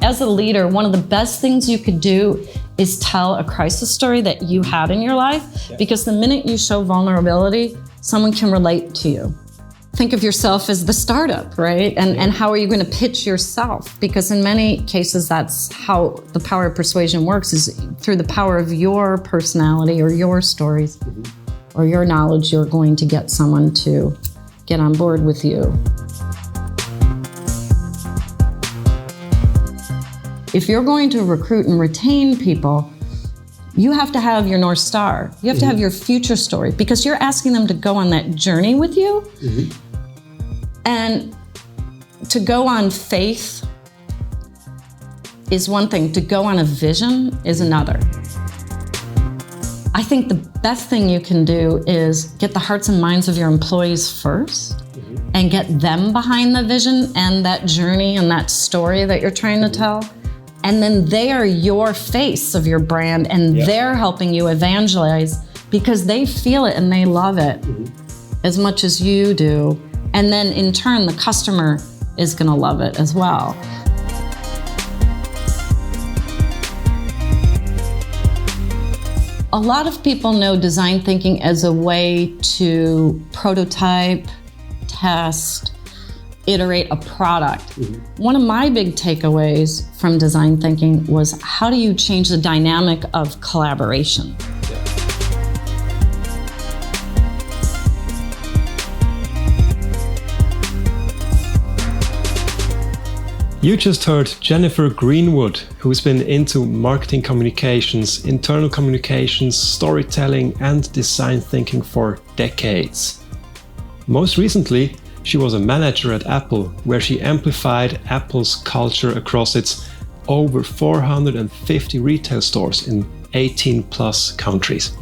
as a leader, one of the best things you could do is tell a crisis story that you had in your life, because the minute you show vulnerability, someone can relate to you. Think of yourself as the startup, right? And how are you going to pitch yourself? Because in many cases, that's how the power of persuasion works, is through the power of your personality or your stories or your knowledge, you're going to get someone to get on board with you. If you're going to recruit and retain people, you have to have your North Star. You have to have your future story, because you're asking them to go on that journey with you. And to go on faith is one thing. To go on a vision is another. I think the best thing you can do is get the hearts and minds of your employees first and get them behind the vision and that journey and that story that you're trying to tell. And then they are your face of your brand, and they're helping you evangelize because they feel it and they love it as much as you do. And then in turn, the customer is going to love it as well. A lot of people know design thinking as a way to prototype, test, iterate a product. One of my big takeaways from design thinking was, how do you change the dynamic of collaboration? You just heard Jennifer Greenwood, who's been into marketing communications, internal communications, storytelling, and design thinking for decades. Most recently, she was a manager at Apple, where she amplified Apple's culture across its over 450 retail stores in 18+ countries.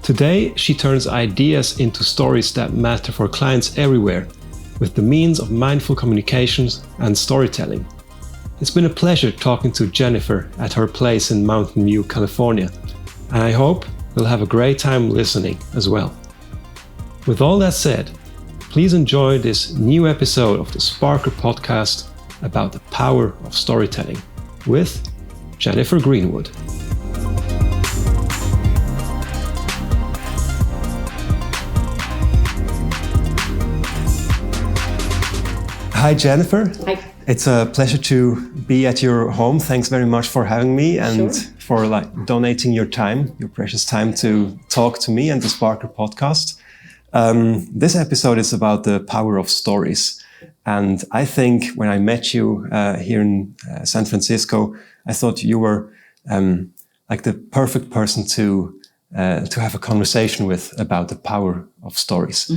Today, she turns ideas into stories that matter for clients everywhere, with the means of mindful communications and storytelling. It's been a pleasure talking to Jennifer at her place in Mountain View, California, and I hope you'll have a great time listening as well. With all that said, please enjoy this new episode of the Sparkr Podcast about the power of storytelling with Jennifer Greenwood. Hi, Jennifer. Hi. It's a pleasure to be at your home. Thanks very much for having me and for donating your time, your precious time, to talk to me and the Sparkr Podcast. This episode is about the power of stories. And I think when I met you here in San Francisco, I thought you were like the perfect person to have a conversation with about the power of stories.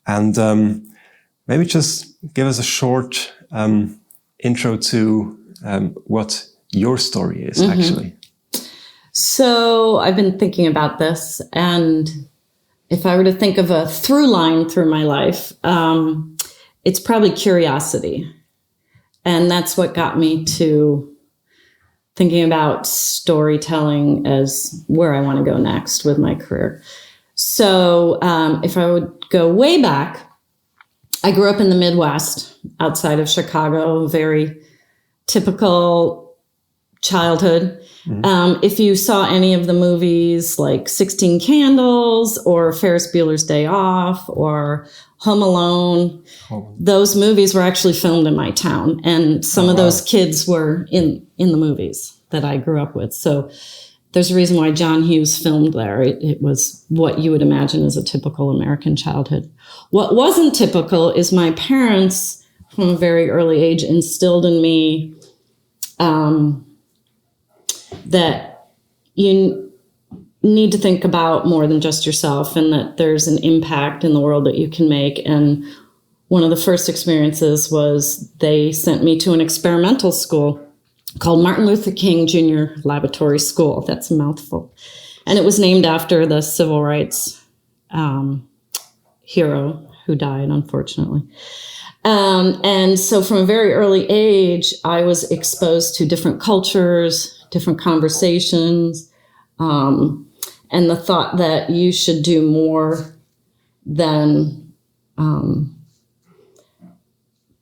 And maybe just give us a short intro to what your story is, actually. So I've been thinking about this, and if I were to think of a through line through my life, it's probably curiosity. And that's what got me to thinking about storytelling as where I want to go next with my career. So if I would go way back, I grew up in the Midwest outside of Chicago, very typical childhood. If you saw any of the movies like 16 Candles or Ferris Bueller's Day Off or Home Alone, those movies were actually filmed in my town. And some of those kids were in the movies that I grew up with. So there's a reason why John Hughes filmed there. It was what you would imagine as a typical American childhood. What wasn't typical is my parents, from a very early age, instilled in me that you need to think about more than just yourself, and that there's an impact in the world that you can make. And one of the first experiences was they sent me to an experimental school called Martin Luther King Jr. Laboratory School. That's a mouthful. And it was named after the civil rights hero who died, unfortunately. And so from a very early age, I was exposed to different cultures, different conversations, and the thought that you should do more than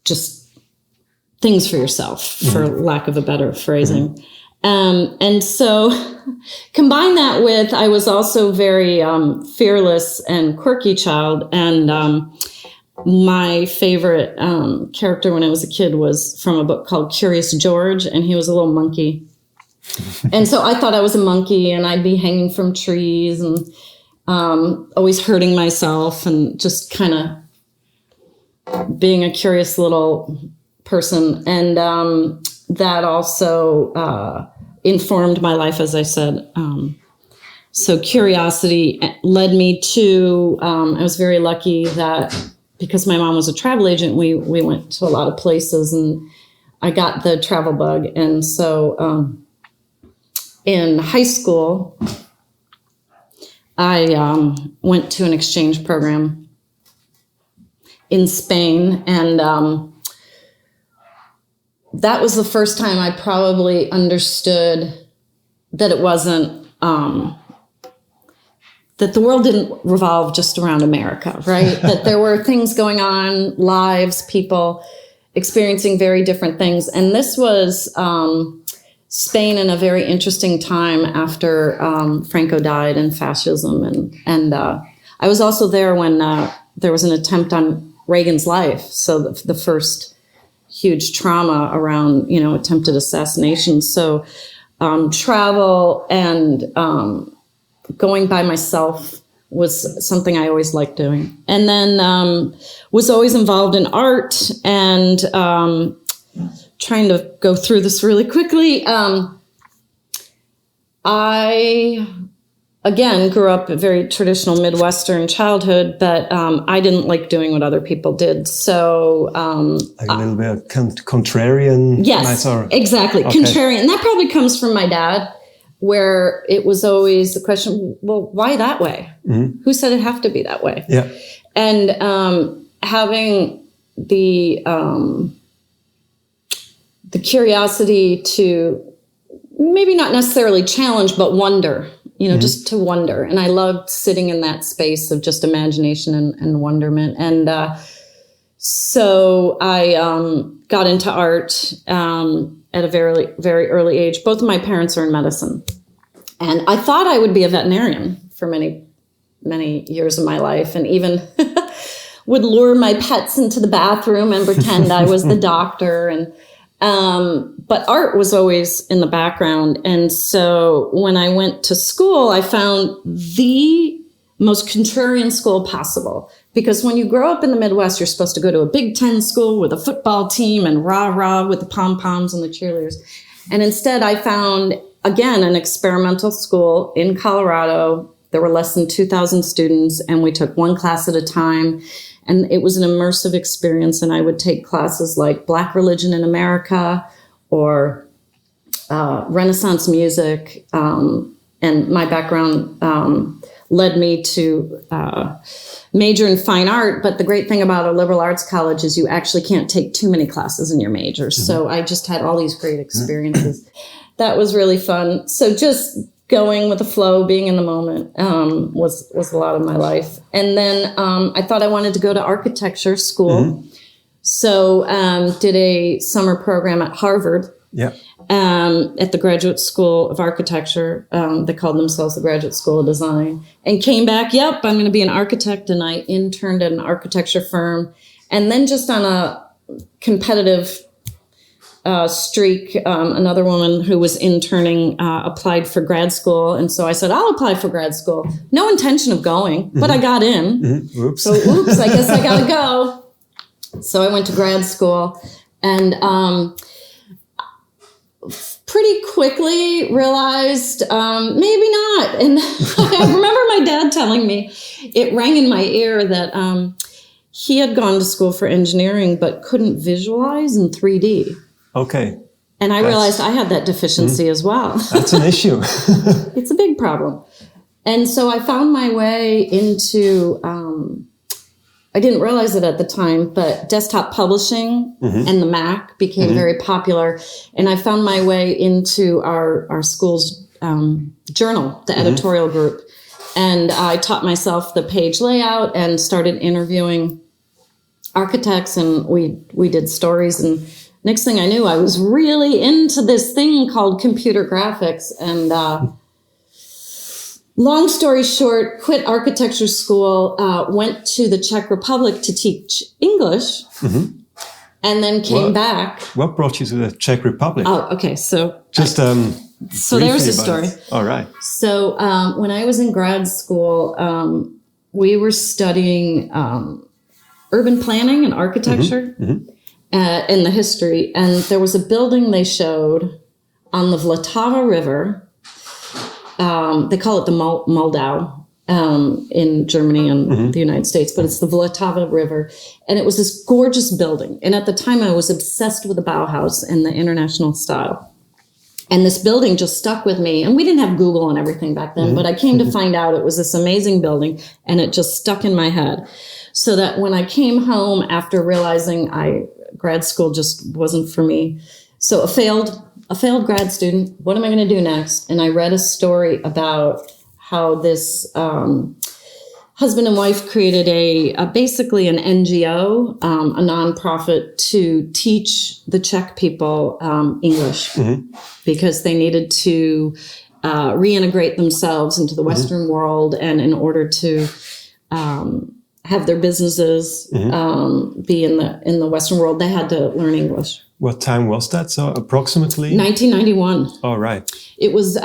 just things for yourself, for lack of a better phrasing. And so combine that with, I was also very fearless and quirky child. And my favorite character when I was a kid was from a book called Curious George, and he was a little monkey. And so I thought I was a monkey, and I'd be hanging from trees and always hurting myself and just kind of being a curious little person. And that also informed my life, as I said. So curiosity led me to, I was very lucky that because my mom was a travel agent, we went to a lot of places, and I got the travel bug. And so in high school, I went to an exchange program in Spain, and that was the first time I probably understood that it wasn't, that the world didn't revolve just around America, right? That there were things going on, lives, people experiencing very different things. And this was Spain in a very interesting time after Franco died and fascism. And I was also there when there was an attempt on Reagan's life. So the first huge trauma around, attempted assassination. So travel and going by myself was something I always liked doing. And then was always involved in art and trying to go through this really quickly. I, again, grew up a very traditional Midwestern childhood, but I didn't like doing what other people did. So like a little bit of contrarian. Yes, exactly. Okay. Contrarian. And that probably comes from my dad, where it was always the question, well, why that way? Mm-hmm. Who said it have to be that way? Yeah. And having the curiosity to maybe not necessarily challenge, but wonder, just to wonder. And I loved sitting in that space of just imagination and wonderment. And so I got into art at a very, very early age. Both of my parents are in medicine. And I thought I would be a veterinarian for many, many years of my life, and even would lure my pets into the bathroom and pretend I was the doctor. And but art was always in the background. And so when I went to school, I found the most contrarian school possible. Because when you grow up in the Midwest, you're supposed to go to a Big Ten school with a football team and rah-rah with the pom-poms and the cheerleaders. And instead, I found, again, an experimental school in Colorado. There were less than 2,000 students, and we took one class at a time. And it was an immersive experience. And I would take classes like Black Religion in America or Renaissance music. And my background led me to major in fine art. But the great thing about a liberal arts college is you actually can't take too many classes in your major. Mm-hmm. So I just had all these great experiences. Mm-hmm. That was really fun. So just going with the flow, being in the moment was a lot of my life. And then I thought I wanted to go to architecture school. Mm-hmm. So did a summer program at Harvard. Yeah. At the Graduate School of Architecture. They called themselves the Graduate School of Design. And came back, I'm going to be an architect. And I interned at an architecture firm. And then just on a competitive streak, another woman who was interning applied for grad school. And so I said, I'll apply for grad school. No intention of going, but I got in. Mm-hmm. Oops. So I guess I got to go. So I went to grad school and pretty quickly realized maybe not. And I remember my dad telling me, it rang in my ear that he had gone to school for engineering but couldn't visualize in 3D. Okay. And I realized I had that deficiency as well. That's an issue. It's a big problem. And so I found my way into, I didn't realize it at the time, but desktop publishing and the Mac became very popular. And I found my way into our school's journal, the editorial group. And I taught myself the page layout and started interviewing architects. And we did stories and next thing I knew, I was really into this thing called computer graphics. And long story short, quit architecture school, went to the Czech Republic to teach English, and then came back. What brought you to the Czech Republic? Oh, okay. So just so there's the story. All right. So when I was in grad school, we were studying urban planning and architecture and the history. And there was a building they showed on the Vltava River. They call it the Moldau in Germany and the United States, but it's the Vltava River. And it was this gorgeous building. And at the time, I was obsessed with the Bauhaus and the international style. And this building just stuck with me. And we didn't have Google and everything back then, but I came to find out it was this amazing building, and it just stuck in my head. So that when I came home after realizing grad school just wasn't for me. So a failed grad student, what am I going to do next? And I read a story about how this husband and wife created basically an NGO, a nonprofit, to teach the Czech people English because they needed to reintegrate themselves into the Western world, and in order to have their businesses be in the Western world, they had to learn English. What time was that? So approximately? 1991. All right. It was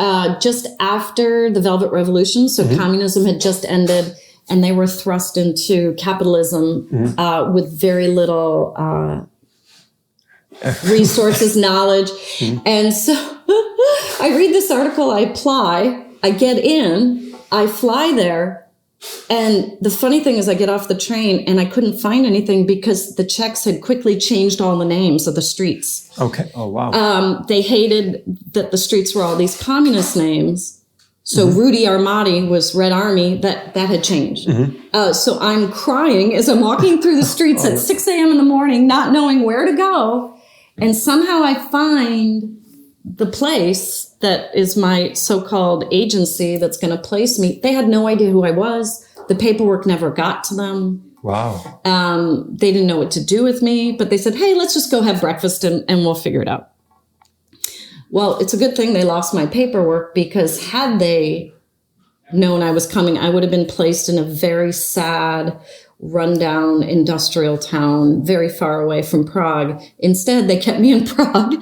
just after the Velvet Revolution, so communism had just ended, and they were thrust into capitalism with very little resources, knowledge. And so I read this article, I apply, I get in, I fly there. And the funny thing is I get off the train and I couldn't find anything because the Czechs had quickly changed all the names of the streets. Okay. Oh, wow. They hated that the streets were all these communist names. So Rudy Armati was Red Army. That had changed. So I'm crying as I'm walking through the streets at 6 a.m. in the morning, not knowing where to go. And somehow I find the place that is my so-called agency that's going to place me. They had no idea who I was. The paperwork never got to them. Wow. They didn't know what to do with me, but they said, hey, let's just go have breakfast and we'll figure it out. Well, it's a good thing they lost my paperwork, because had they known I was coming, I would have been placed in a very sad, rundown industrial town very far away from Prague. Instead, they kept me in Prague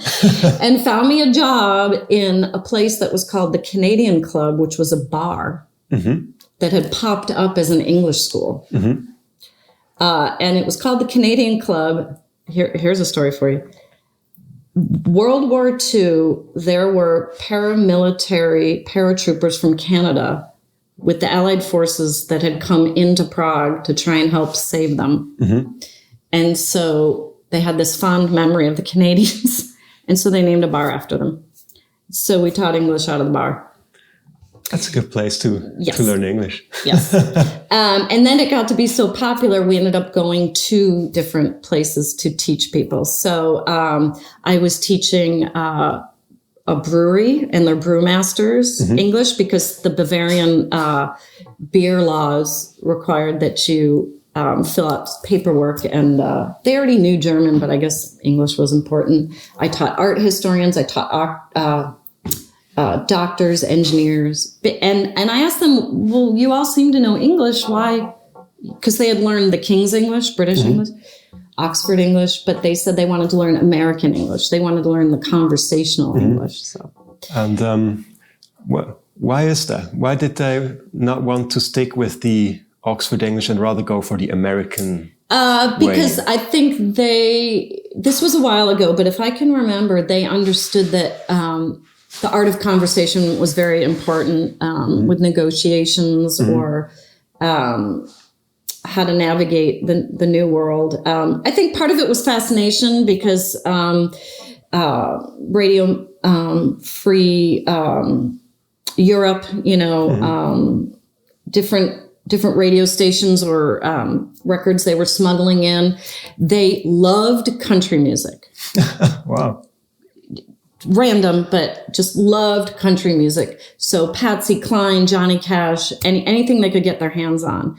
and found me a job in a place that was called the Canadian Club, which was a bar that had popped up as an English school. And it was called the Canadian Club. Here's a story for you. World War II, there were paramilitary paratroopers from Canada with the Allied forces that had come into Prague to try and help save them. And so they had this fond memory of the Canadians. And so they named a bar after them. So we taught English out of the bar. That's a good place to learn English. Yes. And then it got to be so popular, we ended up going to different places to teach people. So I was teaching a brewery and their brewmasters English, because the Bavarian beer laws required that you fill out paperwork, and they already knew German, but I guess English was important. I taught art historians. I taught doctors, engineers. And I asked them, well, you all seem to know English. Why? Because they had learned the King's English, British English, Oxford English, but they said they wanted to learn American English. They wanted to learn the conversational English. So. And why is that? Why did they not want to stick with the Oxford English and rather go for the American because way? I think this was a while ago, but if I can remember, they understood that the art of conversation was very important with negotiations or how to navigate the new world. I think part of it was fascination, because radio free Europe, different radio stations or records they were smuggling in. They loved country music. Wow. Random, but just loved country music. So Patsy Cline, Johnny Cash, anything they could get their hands on.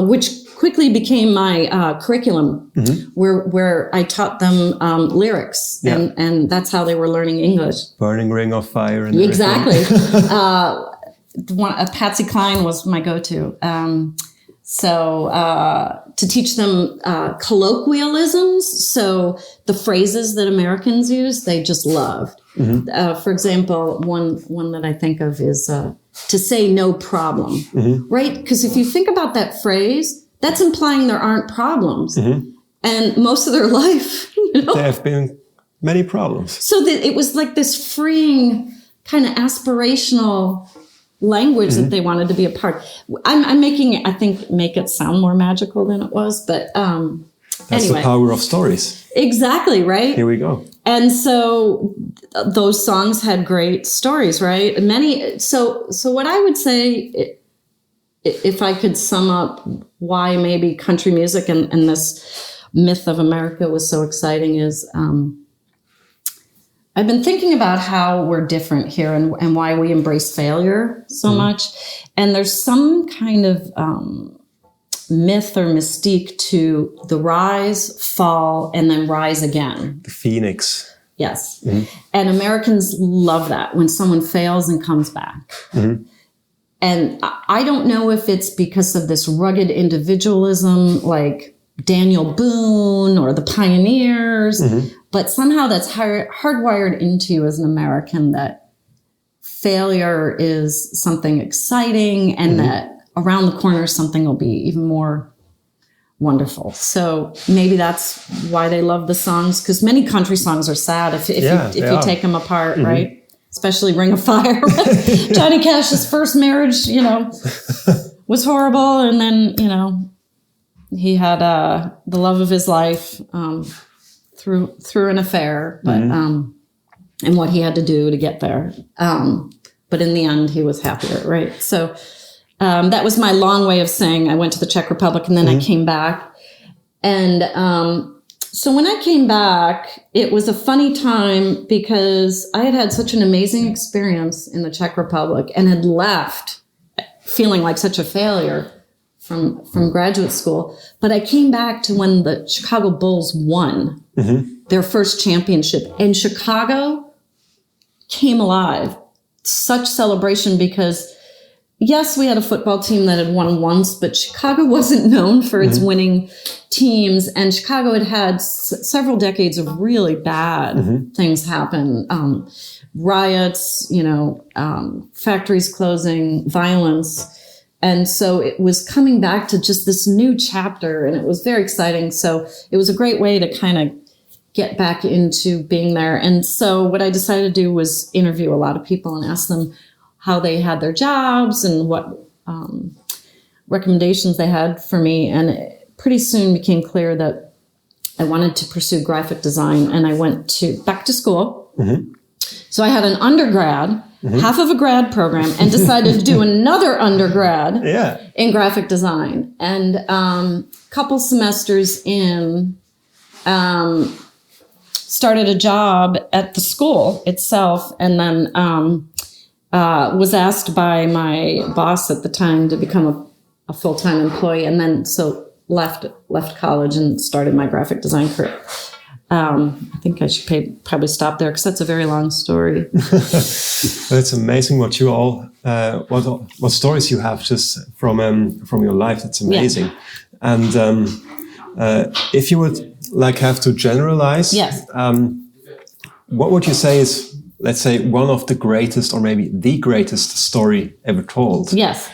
which quickly became my curriculum, where I taught them lyrics, and that's how they were learning English. Burning Ring of Fire. And exactly. Patsy Cline was my go-to. So to teach them colloquialisms, so the phrases that Americans use, they just loved. For example, one that I think of is to say no problem, right? Because if you think about that phrase, that's implying there aren't problems. And most of their life, there have been many problems. So that it was like this freeing kind of aspirational language that they wanted to be a part. I'm making it, I think, make it sound more magical than it was, but that's anyway. The power of stories. Exactly, right? Here we go. And so those songs had great stories, right? So what I would say, if I could sum up why maybe country music and this myth of America was so exciting is I've been thinking about how we're different here and why we embrace failure so much. And there's some kind of myth or mystique to the rise, fall, and then rise again. The phoenix. Yes. And Americans love that when someone fails and comes back. And I don't know if it's because of this rugged individualism like Daniel Boone or the pioneers, but somehow that's hardwired into you as an American that failure is something exciting and that around the corner something will be even more wonderful. So maybe that's why they love the songs, because many country songs are sad if you take them apart, right? Especially Ring of Fire. Johnny Cash's first marriage, was horrible. And then, he had the love of his life through an affair, but and what he had to do to get there. But in the end, he was happier, right? So that was my long way of saying I went to the Czech Republic and then I came back. And so when I came back, it was a funny time because I had such an amazing experience in the Czech Republic and had left feeling like such a failure from graduate school. But I came back to when the Chicago Bulls won their first championship, and Chicago came alive. Such celebration because, yes, we had a football team that had won once, but Chicago wasn't known for its winning teams. And Chicago had had several decades of really bad things happen. Riots, factories closing, violence. And so it was coming back to just this new chapter, and it was very exciting. So it was a great way to kind of get back into being there. And so what I decided to do was interview a lot of people and ask them how they had their jobs and what recommendations they had for me. And it pretty soon became clear that I wanted to pursue graphic design, and I went back to school. So I had an undergrad, half of a grad program, and decided to do another undergrad in graphic design. And a couple semesters in, started a job at the school itself, and then was asked by my boss at the time to become a full-time employee, and then so left college and started my graphic design career. I think I should probably stop there because that's a very long story. It's amazing what you all, what stories you have just from your life. That's amazing. Yeah. And if you would have to generalize, what would you say is, let's say, one of the greatest or maybe the greatest story ever told? Yes.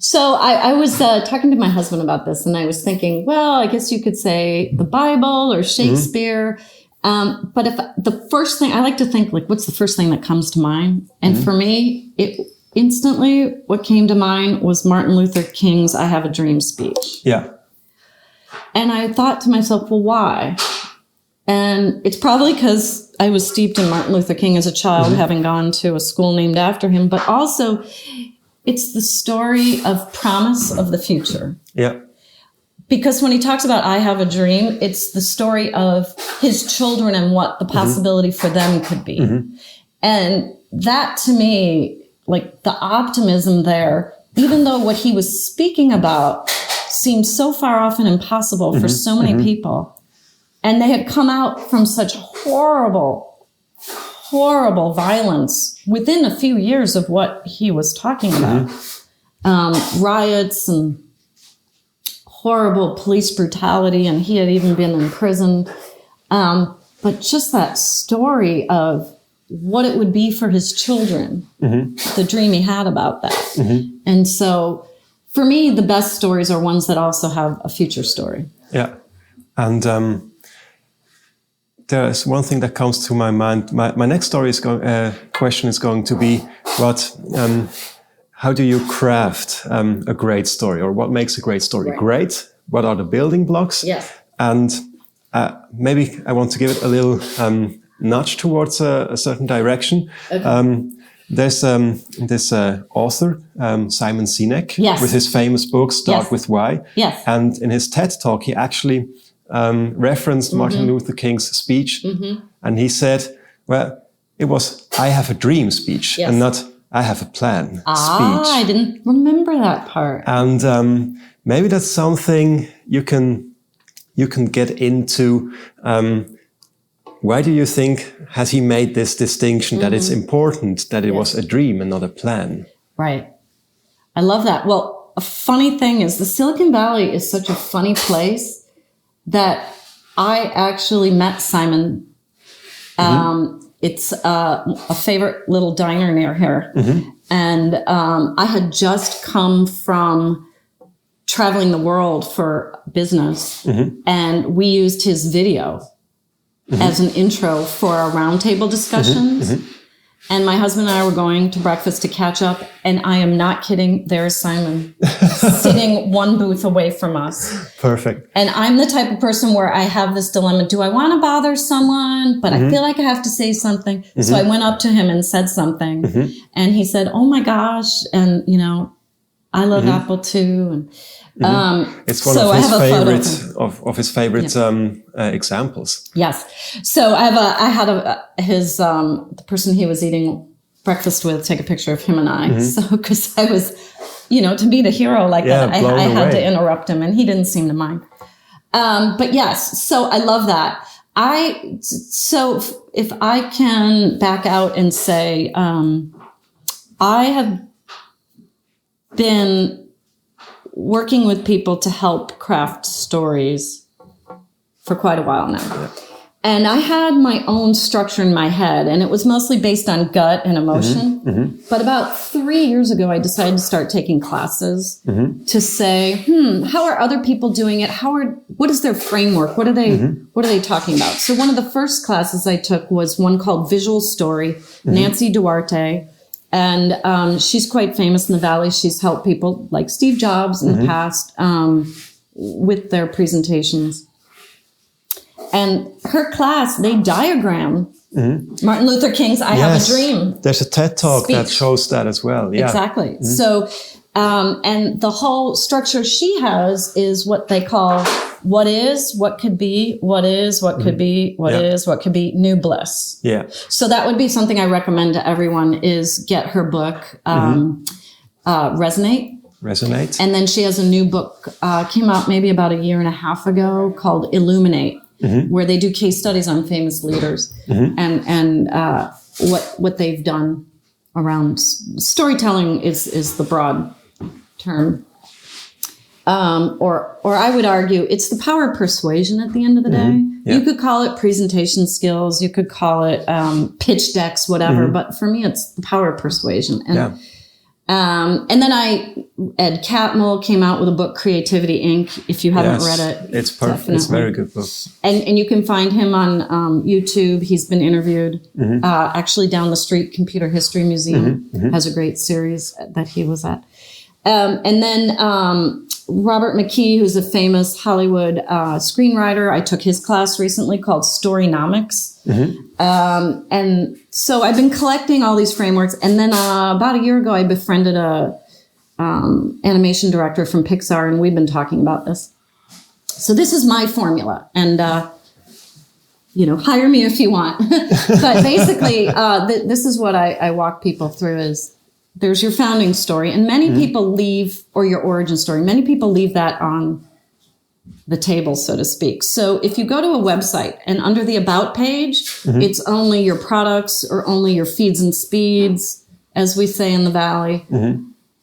So I was talking to my husband about this, and I was thinking, well, I guess you could say the Bible or Shakespeare. But if the first thing, I like to think, what's the first thing that comes to mind? And for me, instantly what came to mind was Martin Luther King's I Have a Dream speech. Yeah. And I thought to myself, well, why? And it's probably because I was steeped in Martin Luther King as a child, having gone to a school named after him, but also it's the story of promise of the future. Yeah. Because when he talks about I have a dream, it's the story of his children and what the possibility for them could be. And that to me, the optimism there, even though what he was speaking about seemed so far off and impossible for so many people, and they had come out from such horrible violence within a few years of what he was talking about. Riots and horrible police brutality, and he had even been imprisoned. But just that story of what it would be for his children, the dream he had about that. And so for me, the best stories are ones that also have a future story. Yeah. And there's one thing that comes to my mind. My next story is question is going to be how do you craft a great story, or what makes a great story great? What are the building blocks? Yes. And maybe I want to give it a little nudge towards a certain direction. Okay. There's this author, Simon Sinek, with his famous book, Start With Why. Yes. And in his TED Talk, he actually referenced Martin Luther King's speech. And he said, well, it was I have a dream speech and not I have a plan speech. I didn't remember that part. And maybe that's something you can get into. Why do you think has he made this distinction that it's important that it was a dream and not a plan? Right. I love that. Well, a funny thing is the Silicon Valley is such a funny place that I actually met Simon. It's a favorite little diner near here. And I had just come from traveling the world for business, and we used his video as an intro for our roundtable discussions. And my husband and I were going to breakfast to catch up, and I am not kidding, there's Simon sitting one booth away from us. Perfect. And I'm the type of person where I have this dilemma. Do I want to bother someone? But I feel like I have to say something. So I went up to him and said something. And he said, oh my gosh. And, you know, I love Apple too. And it's one of his favorite examples. Yes. So I had the person he was eating breakfast with take a picture of him and I. So because I was, you know, to be the hero like that, I had to interrupt him, and he didn't seem to mind. But yes, so I love that. So if I can back out and say, I have been working with people to help craft stories for quite a while now. Yeah. And I had my own structure in my head, and it was mostly based on gut and emotion. But about 3 years ago, I decided to start taking classes to say, how are other people doing it? What is their framework? What are they talking about? So one of the first classes I took was one called Visual Story, Nancy Duarte. And she's quite famous in the Valley. She's helped people like Steve Jobs in the past with their presentations. And her class, they diagram Martin Luther King's I Have a Dream. There's a TED Talk speech that shows that as well. Yeah. Exactly. So, and the whole structure she has is what they call what is, what could be, what is, what could be, what is, what could be, new bliss. Yeah. So that would be something I recommend to everyone is get her book, Resonate. And then she has a new book, came out maybe about 1.5 years ago called Illuminate, where they do case studies on famous leaders and what they've done around storytelling is the broad term. Or I would argue it's the power of persuasion at the end of the day. Yeah. You could call it presentation skills. You could call it pitch decks, whatever. But for me, it's the power of persuasion. And then Ed Catmull came out with a book, Creativity Inc. If you haven't read it, it's perfect. It's a very good book. And you can find him on YouTube. He's been interviewed. Actually, down the street, Computer History Museum has a great series that he was at. And then Robert McKee, who's a famous Hollywood screenwriter. I took his class recently called Storynomics. And so I've been collecting all these frameworks. And then about 1 year ago, I befriended a animation director from Pixar, and we've been talking about this. So this is my formula. And, hire me if you want. But basically, this is what I walk people through is there's your founding story. And many people leave, or your origin story, many people leave that on the table, so to speak. So if you go to a website and under the About page, it's only your products or only your feeds and speeds, as we say in the Valley.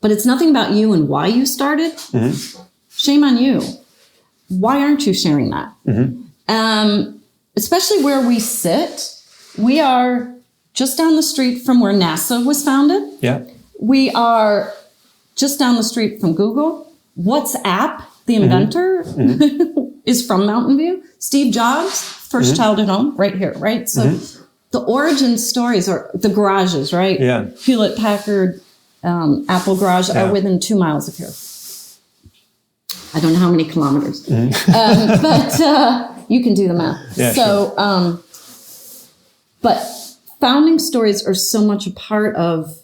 But it's nothing about you and why you started. Shame on you. Why aren't you sharing that? Especially where we sit. We are just down the street from where NASA was founded. Yeah. We are just down the street from Google. WhatsApp, the inventor, is from Mountain View. Steve Jobs, first child at home, right here, right? So the origin stories are the garages, right? Yeah. Hewlett Packard, Apple garage are within 2 miles of here. I don't know how many kilometers, but you can do the math. Yeah, so, but founding stories are so much a part of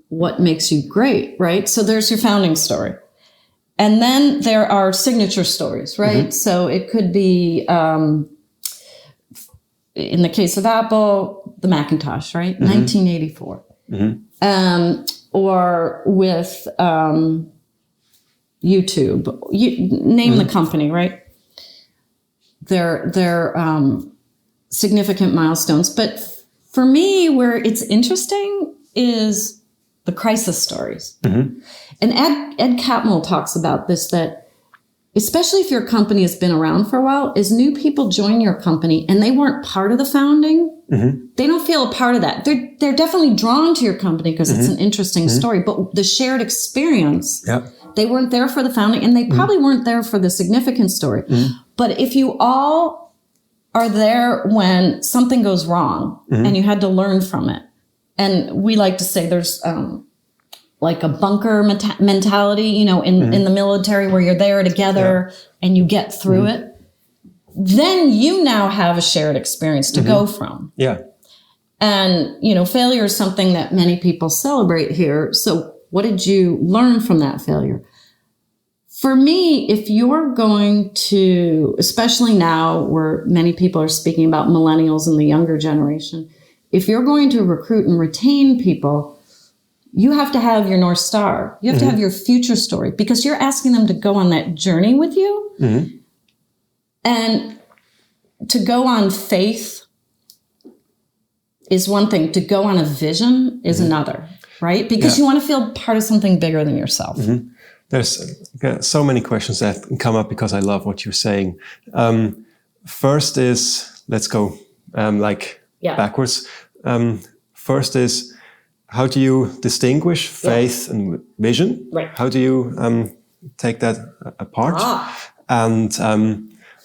what makes you great, right? So there's your founding story. And then there are signature stories, right? So it could be, in the case of Apple, the Macintosh, right? 1984. Or with YouTube, you name the company, right? They're significant milestones. But for me, where it's interesting is the crisis stories. And Ed Catmull talks about this, that especially if your company has been around for a while, is new people join your company and they weren't part of the founding. They don't feel a part of that. They're definitely drawn to your company because it's an interesting story, but the shared experience, they weren't there for the founding and they probably weren't there for the significant story. But if you all are there when something goes wrong and you had to learn from it, and we like to say there's like a bunker mentality, you know, in the military where you're there together and you get through it, then you now have a shared experience to go from. Yeah. And, you know, failure is something that many people celebrate here. So what did you learn from that failure? For me, if you're going to, especially now where many people are speaking about millennials and the younger generation, if you're going to recruit and retain people, you have to have your North Star. You have to have your future story because you're asking them to go on that journey with you. And to go on faith is one thing. To go on a vision is another, right? Because you want to feel part of something bigger than yourself. There's so many questions that come up because I love what you're saying. First is, let's go backwards. First is, how do you distinguish faith and vision? Right. How do you take that apart? And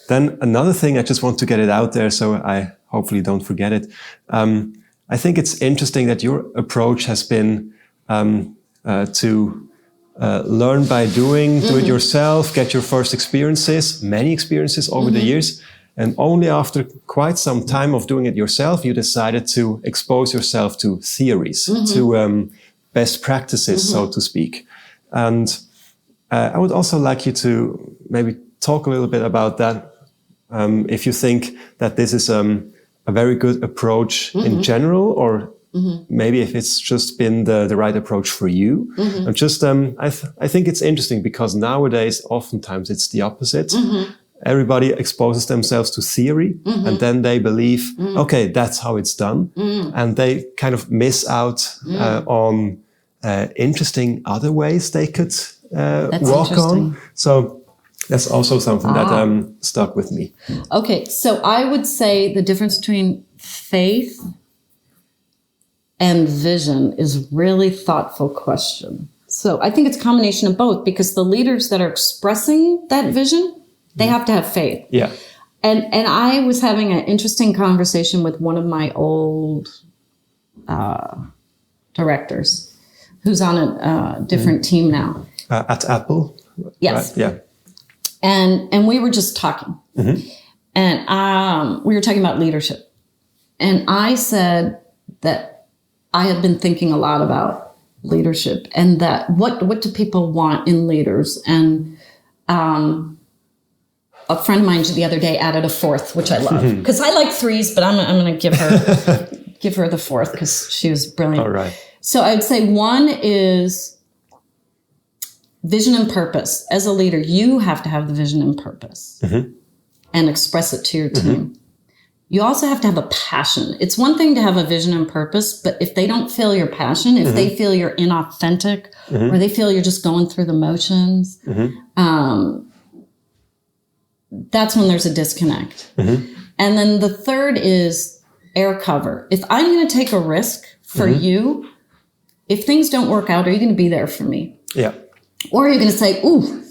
then another thing, I just want to get it out there so I hopefully don't forget it. I think it's interesting that your approach has been to learn by doing, do it yourself, get your first experiences, many experiences over the years. And only after quite some time of doing it yourself, you decided to expose yourself to theories, to best practices, so to speak. And I would also like you to maybe talk a little bit about that. If you think that this is a very good approach in general, or maybe if it's just been the right approach for you. And just, I think it's interesting because nowadays, oftentimes it's the opposite. Everybody exposes themselves to theory and then they believe, okay, that's how it's done. And they kind of miss out on interesting other ways they could walk on. So that's also something that stuck with me. Okay, so I would say the difference between faith and vision is really thoughtful question. So I think it's a combination of both because the leaders that are expressing that vision, they have to have faith. Yeah. And I was having an interesting conversation with one of my old directors who's on a different team now. At Apple? Yes. Right? Yeah. And we were just talking. And we were talking about leadership. And I said that I had been thinking a lot about leadership and that what do people want in leaders? And a friend of mine the other day added a fourth, which I love because I like threes, but I'm going to give her the fourth because she was brilliant. All right. So I would say one is vision and purpose. As a leader, you have to have the vision and purpose and express it to your team. You also have to have a passion. It's one thing to have a vision and purpose, but if they don't feel your passion, if they feel you're inauthentic or they feel you're just going through the motions, that's when there's a disconnect. And then the third is air cover. If I'm going to take a risk for you, if things don't work out, are you going to be there for me? Yeah. Or are you going to say, ooh,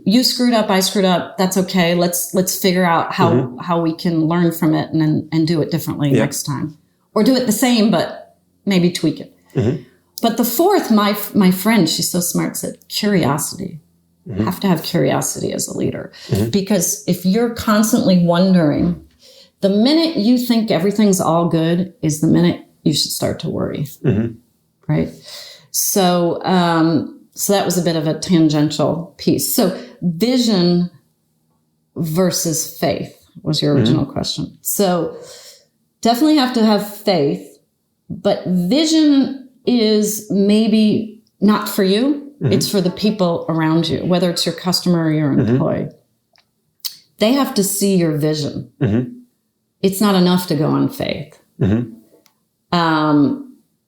you screwed up, I screwed up. That's okay. Let's figure out how we can learn from it and do it differently next time. Or do it the same, but maybe tweak it. But the fourth, my friend, she's so smart, said curiosity. You have to have curiosity as a leader. Because if you're constantly wondering, the minute you think everything's all good is the minute you should start to worry. Right? So that was a bit of a tangential piece. So vision versus faith was your original question. So definitely have to have faith, but vision is maybe not for you. It's for the people around you, whether it's your customer or your employee. They have to see your vision. It's not enough to go on faith.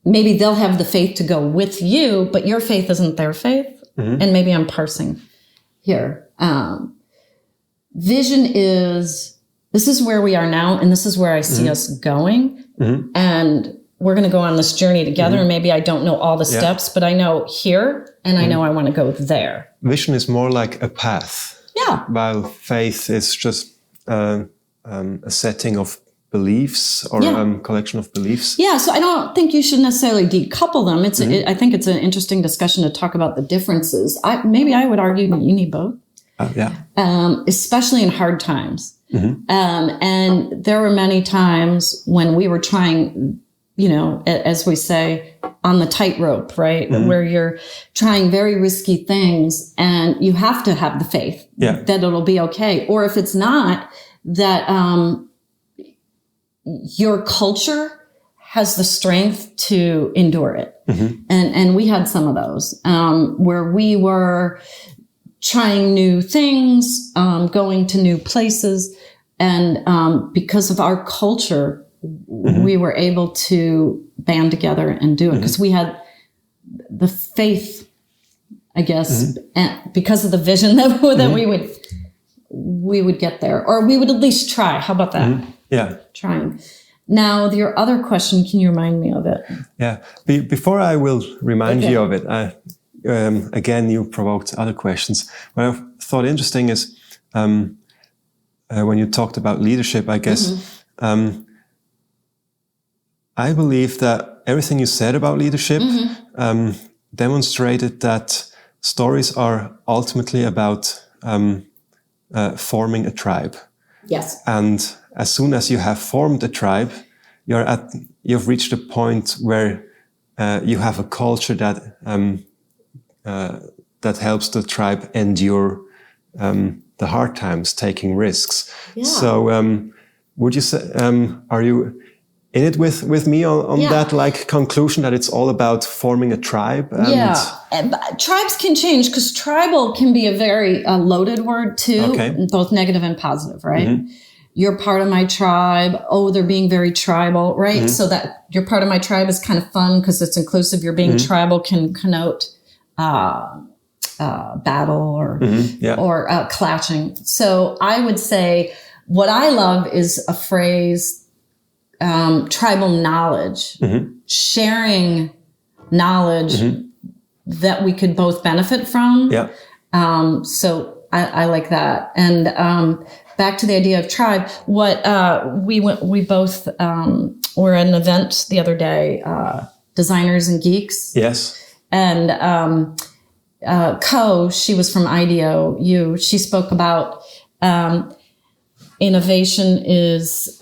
Maybe they'll have the faith to go with you, but your faith isn't their faith. And maybe I'm parsing here. Vision this is where we are now, and this is where I see us going. And we're going to go on this journey together. And maybe I don't know all the steps, but I know here, and I know I want to go there. Vision is more like a path. Yeah. While faith is just a setting of beliefs or a collection of beliefs. Yeah, so I don't think you should necessarily decouple them. I think it's an interesting discussion to talk about the differences. Maybe I would argue that you need both. Especially in hard times. And there were many times when we were trying, as we say, on the tightrope, right? Where you're trying very risky things and you have to have the faith that it'll be okay. Or if it's not, that your culture has the strength to endure it. And we had some of those where we were trying new things, going to new places. And because of our culture, we were able to band together and do it because we had the faith, I guess, and because of the vision that we would get there, or we would at least try. How about that? Yeah. Trying. Now, your other question, can you remind me of it? Yeah. Before I will remind you of it, again, you provoked other questions. What I thought interesting is when you talked about leadership, I guess, I believe that everything you said about leadership demonstrated that stories are ultimately about forming a tribe. Yes. And as soon as you have formed a tribe, you've reached a point where you have a culture that helps the tribe endure the hard times, taking risks. Yeah. So, would you say, are you in it with me on that conclusion that it's all about forming a tribe? And tribes can change because tribal can be a very loaded word too, both negative and positive, right? You're part of my tribe. Oh, they're being very tribal, right? So that you're part of my tribe is kind of fun because it's inclusive. You're being tribal can connote battle or clashing. So I would say what I love is a phrase, tribal knowledge, sharing knowledge that we could both benefit from. Yeah. So I like that. And back to the idea of tribe, what we both were at an event the other day, Designers and Geeks. Yes. And she was from IDEO. She spoke about innovation is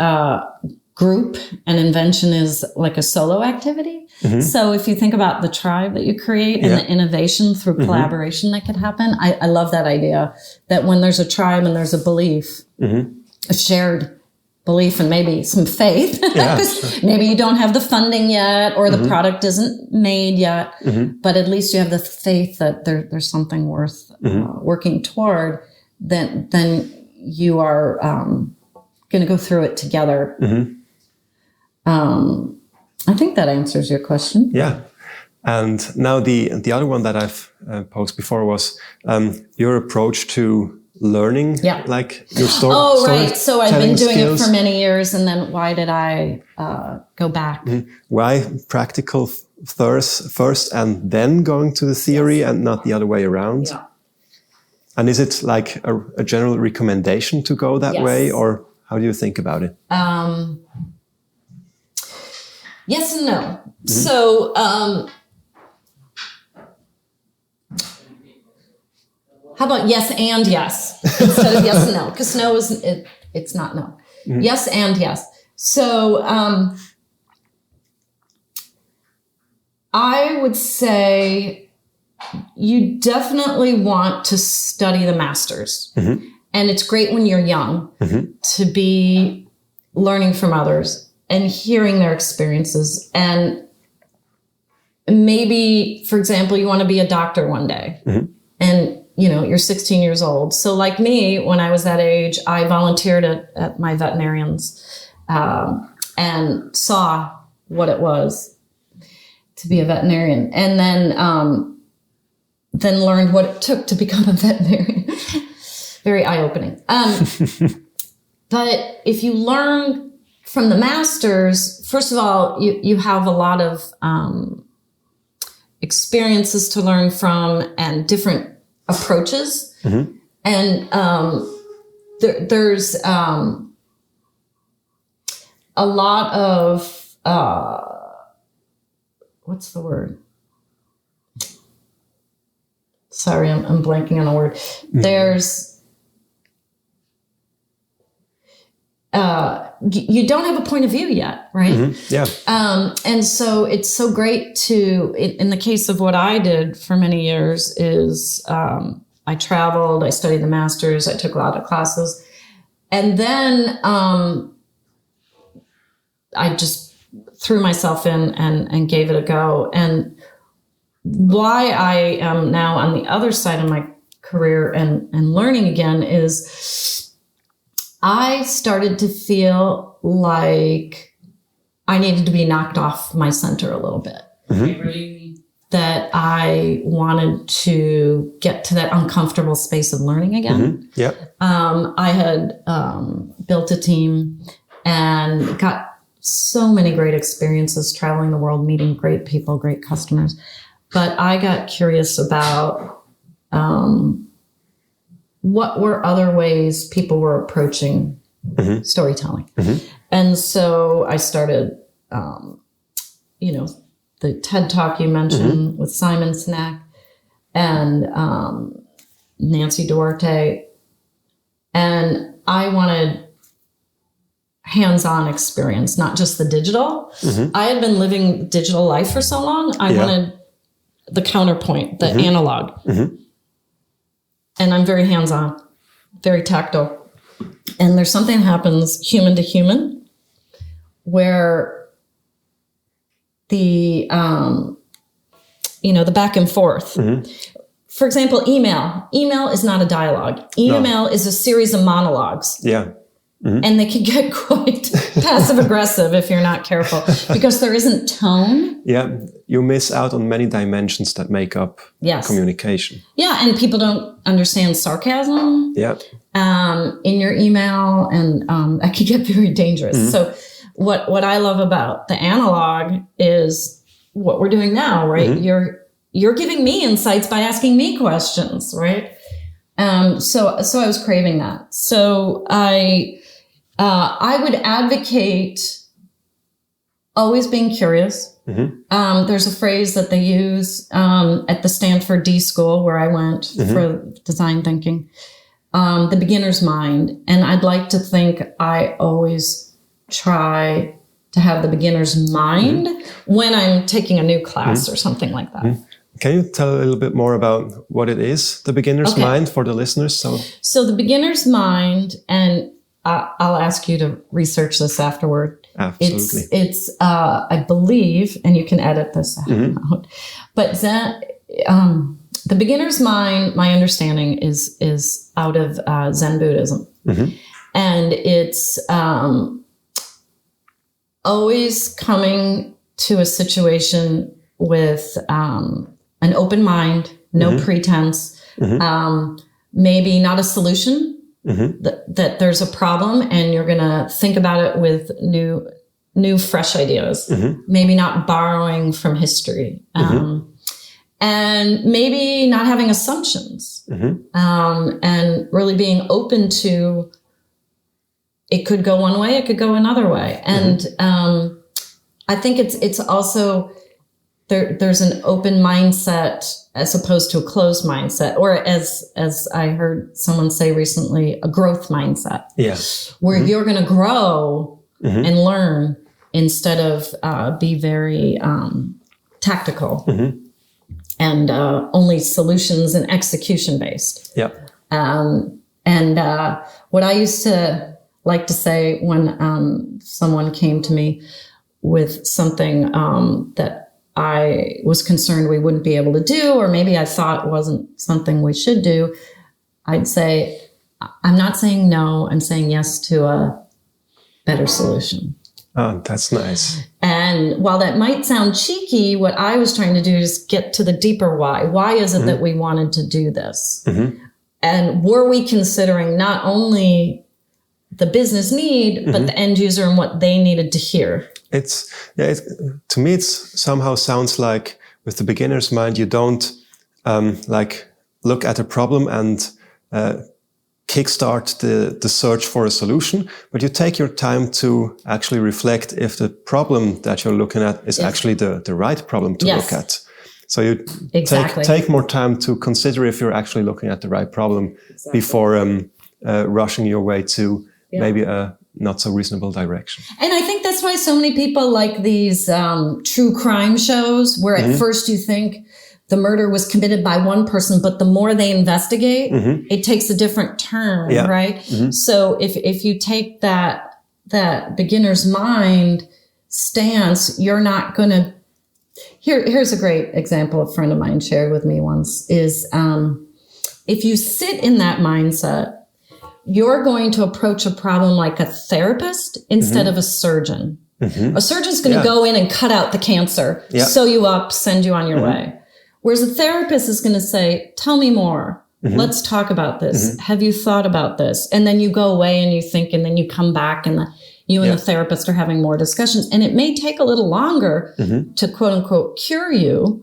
group and invention is like a solo activity. So if you think about the tribe that you create and the innovation through collaboration that could happen, I love that idea that when there's a tribe and there's a belief, a shared belief and maybe some faith. Yeah, sure. Maybe you don't have the funding yet, or the product isn't made yet, but at least you have the faith that there's something worth working toward. Then you are going to go through it together. I think that answers your question. Yeah. And now the other one that I've posed before was your approach to learning, like your story. Oh, right. So I've been doing skills. it for many years, and then why did I go back? Why practical first and then going to the theory and not the other way around? Yeah. And is it like a general recommendation to go that way, or how do you think about it? Yes and no. So how about yes and yes instead of yes and no? Because no is it's not no. Yes and yes. So I would say you definitely want to study the masters. And it's great when you're young to be learning from others and hearing their experiences. And maybe, for example, you want to be a doctor one day. And you're 16 years old. So like me, when I was that age, I volunteered at my veterinarian's and saw what it was to be a veterinarian, and then learned what it took to become a veterinarian. Very eye-opening. But if you learn from the masters, first of all, you have a lot of experiences to learn from and different approaches. And there's a lot of, what's the word? Sorry, I'm blanking on a word. There's, you don't have a point of view yet, right? Yeah. And so it's so great to, in the case of what I did for many years is I traveled, I studied the masters, I took a lot of classes. And then I just threw myself in and gave it a go. And why I am now on the other side of my career and learning again is I started to feel like I needed to be knocked off my center a little bit. That I wanted to get to that uncomfortable space of learning again. I had built a team and got so many great experiences traveling the world, meeting great people, great customers. But I got curious about what were other ways people were approaching storytelling. And so I started, the TED Talk you mentioned with Simon Sinek and Nancy Duarte. And I wanted hands-on experience, not just the digital. I had been living digital life for so long. I wanted the counterpoint, the analog. And I'm very hands-on, very tactile. And there's something that happens human to human where the, the back and forth. For example, email. Email is not a dialogue. Email is a series of monologues. And they can get quite passive aggressive if you're not careful because there isn't tone. You miss out on many dimensions that make up communication. And people don't understand sarcasm in your email, and that can get very dangerous. So what I love about the analog is what we're doing now, right? You're giving me insights by asking me questions, right? So I was craving that. So I would advocate always being curious. There's a phrase that they use at the Stanford D School where I went for design thinking, the beginner's mind. And I'd like to think I always try to have the beginner's mind when I'm taking a new class or something like that. Can you tell a little bit more about what it is, the beginner's mind, for the listeners? So the beginner's mind, and I'll ask you to research this afterward. Absolutely. It's I believe, and you can edit this out, but Zen, the beginner's mind, my understanding is out of Zen Buddhism. And it's always coming to a situation with an open mind, no pretense, maybe not a solution, that there's a problem and you're going to think about it with new fresh ideas, maybe not borrowing from history, and maybe not having assumptions, and really being open to it could go one way, it could go another way. And I think it's also there's an open mindset as opposed to a closed mindset, or as I heard someone say recently, a growth mindset. Yes. Where you're going to grow and learn instead of be very tactical and only solutions and execution based. Yeah. And what I used to like to say when someone came to me with something that I was concerned we wouldn't be able to do, or maybe I thought wasn't something we should do, I'd say, I'm not saying no, I'm saying yes to a better solution. Oh, that's nice. And while that might sound cheeky, what I was trying to do is get to the deeper why. Why is it that we wanted to do this? And were we considering not only the business need, but the end user and what they needed to hear? To me, it somehow sounds like with the beginner's mind, you don't look at a problem and kickstart the search for a solution, but you take your time to actually reflect if the problem that you're looking at is actually the right problem to look at. So you take more time to consider if you're actually looking at the right problem before rushing your way to maybe a not so reasonable direction. And I think that's why so many people like these true crime shows where at first you think the murder was committed by one person, but the more they investigate, it takes a different turn, right? So if you take that beginner's mind stance, you're not going to... Here's a great example a friend of mine shared with me once is if you sit in that mindset, you're going to approach a problem like a therapist instead of a surgeon. A surgeon's going to go in and cut out the cancer, sew you up, send you on your way. Whereas a therapist is going to say, tell me more. Let's talk about this. Have you thought about this? And then you go away and you think, and then you come back and you and the therapist are having more discussions. And it may take a little longer to quote unquote cure you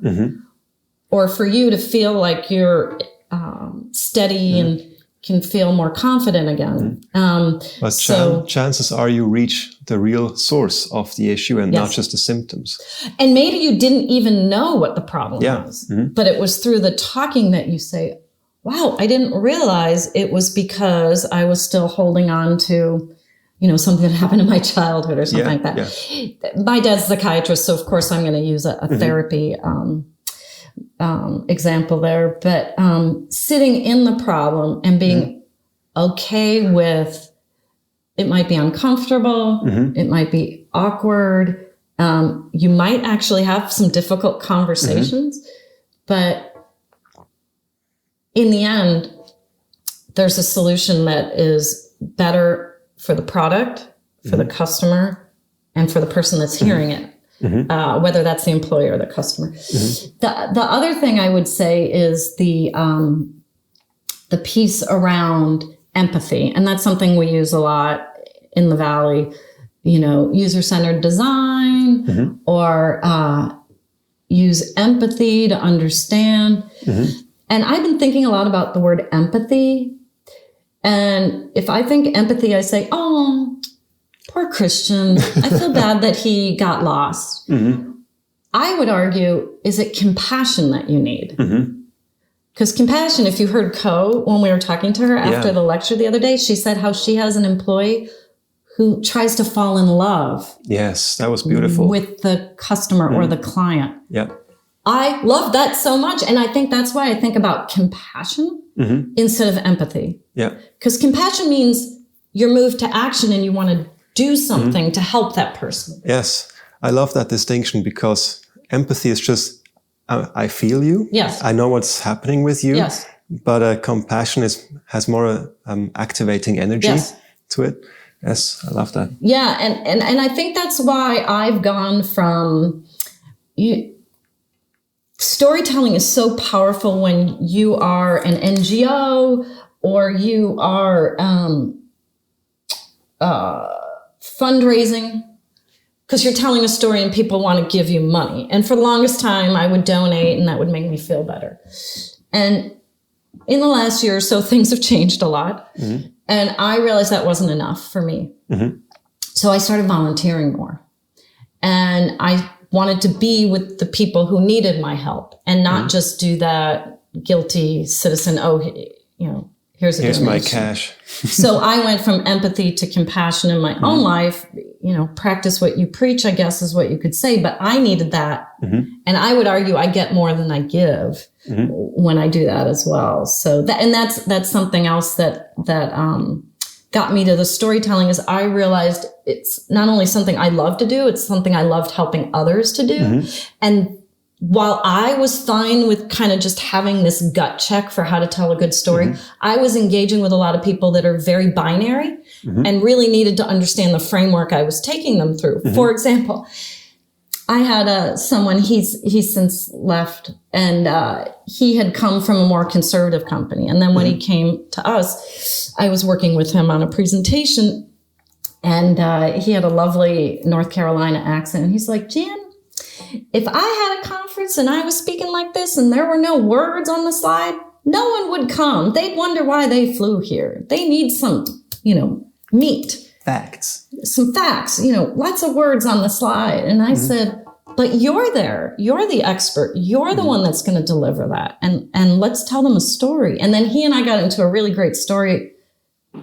or for you to feel like you're steady and can feel more confident again. But chances are you reach the real source of the issue and not just the symptoms. And maybe you didn't even know what the problem was, but it was through the talking that you say, wow, I didn't realize it was because I was still holding on to, something that happened in my childhood or something like that. My dad's a psychiatrist, so of course I'm going to use a therapy example there, but sitting in the problem and being okay with it might be uncomfortable, it might be awkward, you might actually have some difficult conversations, but in the end, there's a solution that is better for the product, for the customer, and for the person that's hearing it. Whether that's the employer or the customer. The other thing I would say is the piece around empathy. And that's something we use a lot in the Valley, user-centered design or use empathy to understand. And I've been thinking a lot about the word empathy. And if I think empathy, I say, oh, poor Christian. I feel bad that he got lost. I would argue, is it compassion that you need? Because compassion, if you heard Ko, when we were talking to her after the lecture the other day, she said how she has an employee who tries to fall in love. Yes, that was beautiful. With the customer or the client. Yeah. I love that so much. And I think that's why I think about compassion instead of empathy. Yeah. Because compassion means you're moved to action and you want to do something to help that person. Yes, I love that distinction, because empathy is just, I feel you. Yes. I know what's happening with you. Yes. But compassion has more activating energy to it. Yes, I love that. Yeah, and I think that's why I've gone from... Storytelling is so powerful when you are an NGO or you are fundraising, because you're telling a story and people want to give you money. And for the longest time, I would donate and that would make me feel better. And in the last year or so, things have changed a lot. And I realized that wasn't enough for me. So I started volunteering more. And I wanted to be with the people who needed my help and not just do that guilty citizen, here's my cash. So I went from empathy to compassion in my own life. Practice what you preach, I guess is what you could say, but I needed that. And I would argue I get more than I give when I do that as well. So that's something else that got me to the storytelling, is I realized it's not only something I love to do, it's something I loved helping others to do. And while I was fine with kind of just having this gut check for how to tell a good story, I was engaging with a lot of people that are very binary and really needed to understand the framework I was taking them through. For example, I had someone, he's since left, and he had come from a more conservative company. And then when he came to us, I was working with him on a presentation, and he had a lovely North Carolina accent. And he's like, Jan, if I had a conference and I was speaking like this and there were no words on the slide, no one would come. They'd wonder why they flew here. They need some, meat. Facts. Some facts, lots of words on the slide. And I said, but you're there. You're the expert. You're the one that's going to deliver that. And let's tell them a story. And then he and I got into a really great story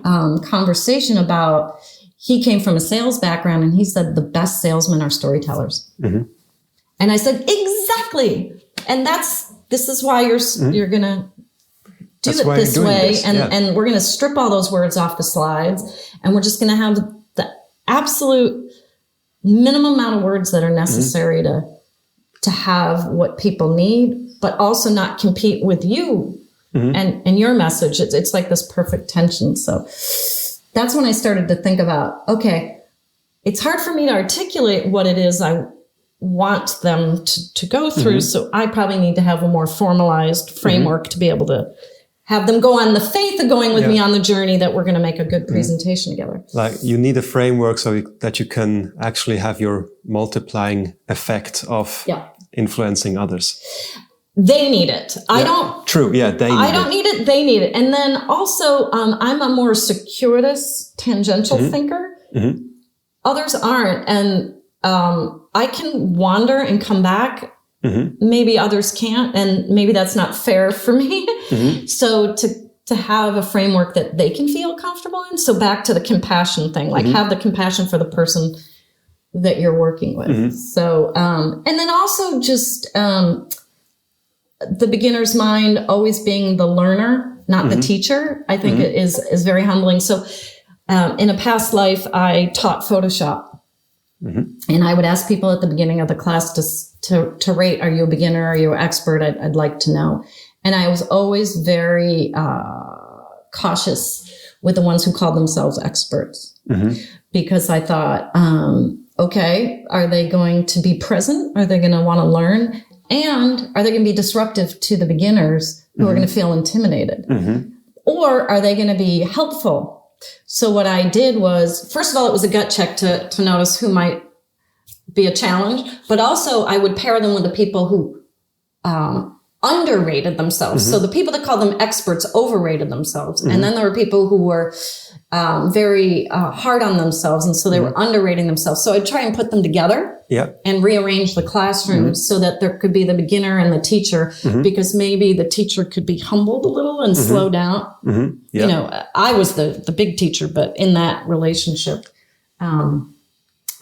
conversation about, he came from a sales background and he said the best salesmen are storytellers. And I said, exactly. And this is why you're going to do it this way. And we're going to strip all those words off the slides. And we're just going to have the absolute minimum amount of words that are necessary to have what people need, but also not compete with you and your message. It's like this perfect tension. So that's when I started to think about, okay, it's hard for me to articulate what it is I want them to go through. So I probably need to have a more formalized framework to be able to have them go on the faith of going with me on the journey that we're going to make a good presentation together. Like, you need a framework so that you can actually have your multiplying effect of influencing others. They need it. I don't. True. Yeah. I don't need it. They need it. And then also, I'm a more circuitous, tangential thinker. Others aren't. And I can wander and come back. Maybe others can't, and maybe that's not fair for me. So to have a framework that they can feel comfortable in. So back to the compassion thing, like have the compassion for the person that you're working with. So, and then also just the beginner's mind always being the learner, not the teacher, I think it is very humbling. So in a past life, I taught Photoshop. And I would ask people at the beginning of the class to rate, are you a beginner? Are you an expert? I'd like to know. And I was always very cautious with the ones who called themselves experts, because I thought, okay, are they going to be present? Are they going to want to learn? And are they going to be disruptive to the beginners who are going to feel intimidated? Or are they going to be helpful? So what I did was, first of all, it was a gut check to notice who might be a challenge, but also I would pair them with the people who underrated themselves. So the people that called them experts overrated themselves. And then there were people who were very hard on themselves, and so they were underrating themselves. So I'd try and put them together and rearrange the classroom so that there could be the beginner and the teacher, because maybe the teacher could be humbled a little and slow down. You know, I was the big teacher, but in that relationship,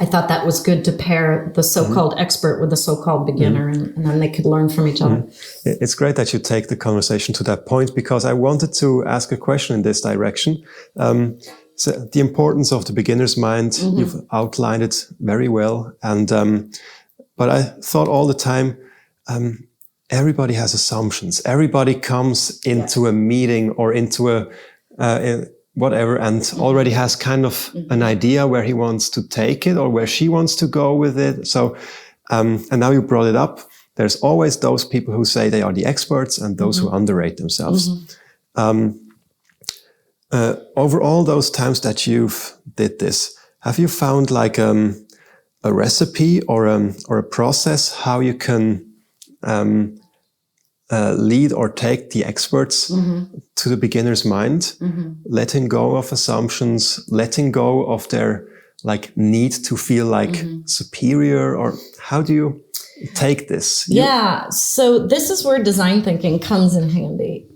I thought that was good to pair the so-called expert with the so-called beginner, and then they could learn from each other. It's great that you take the conversation to that point, because I wanted to ask a question in this direction. So the importance of the beginner's mind, you've outlined it very well. And, but I thought all the time, everybody has assumptions. Everybody comes into a meeting or into a whatever and already has kind of an idea where he wants to take it or where she wants to go with it. So, and now you brought it up. There's always those people who say they are the experts and those who underrate themselves. Over all those times that you've did this, have you found like a recipe or a process how you can lead or take the experts to the beginner's mind, letting go of assumptions, letting go of their like need to feel like superior, or how do you take this? Yeah, so this is where design thinking comes in handy.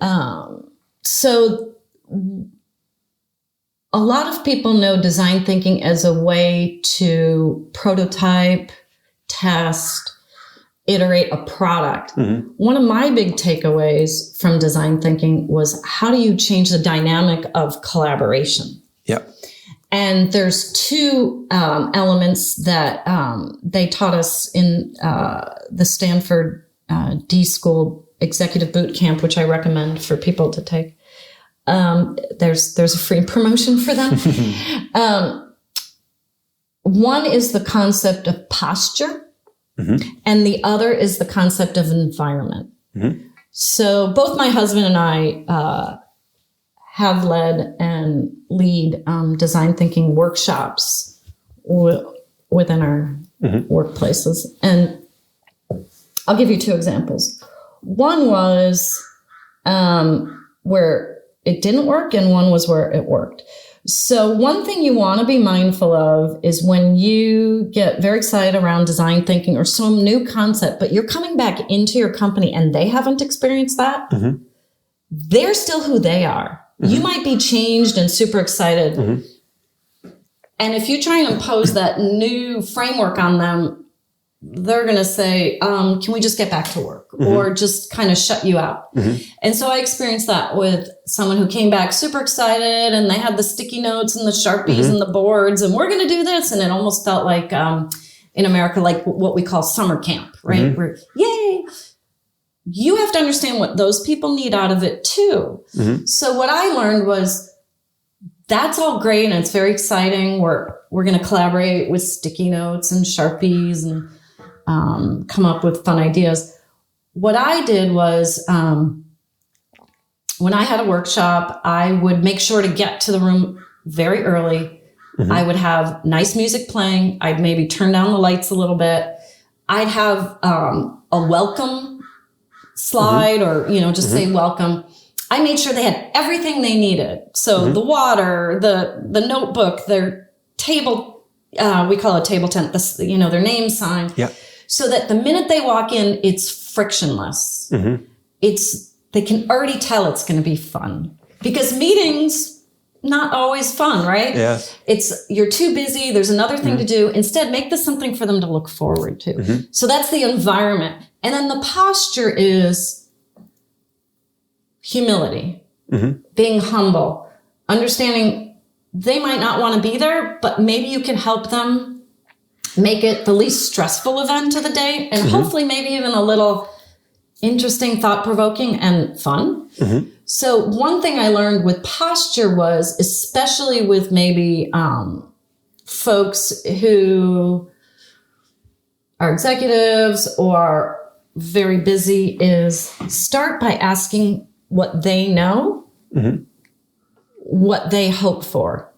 So a lot of people know design thinking as a way to prototype, test, iterate a product. One of my big takeaways from design thinking was, how do you change the dynamic of collaboration? Yeah. And there's two elements that they taught us in the Stanford D School Executive Boot Camp, which I recommend for people to take. There's a free promotion for them. One is the concept of posture, and the other is the concept of environment. So both my husband and I have led and lead design thinking workshops within our workplaces. And I'll give you two examples. One was where it didn't work, and one was where it worked. So one thing you want to be mindful of is when you get very excited around design thinking or some new concept, but you're coming back into your company and they haven't experienced that, they're still who they are. You might be changed and super excited. And if you try and impose that new framework on them, they're going to say, can we just get back to work, or just kind of shut you out? And so I experienced that with someone who came back super excited, and they had the sticky notes and the Sharpies and the boards, and we're going to do this. And it almost felt like in America, like what we call summer camp, right? Where, yay! You have to understand what those people need out of it too. So what I learned was, that's all great and it's very exciting. We're going to collaborate with sticky notes and Sharpies and come up with fun ideas. What I did was, when I had a workshop, I would make sure to get to the room very early. I would have nice music playing. I'd maybe turn down the lights a little bit. I'd have a welcome slide, or, just say welcome. I made sure they had everything they needed. So the water, the notebook, their table, we call it table tent, their name sign. Yeah. So that the minute they walk in, it's frictionless. They can already tell it's going to be fun, because meetings, not always fun, right? Yes. You're too busy. There's another thing to do. Instead, make this something for them to look forward to. So that's the environment. And then the posture is humility, being humble, understanding they might not want to be there, but maybe you can help them make it the least stressful event of the day, and hopefully maybe even a little interesting, thought-provoking, and fun. So one thing I learned with posture was, especially with maybe folks who are executives or very busy, is start by asking what they know, what they hope for,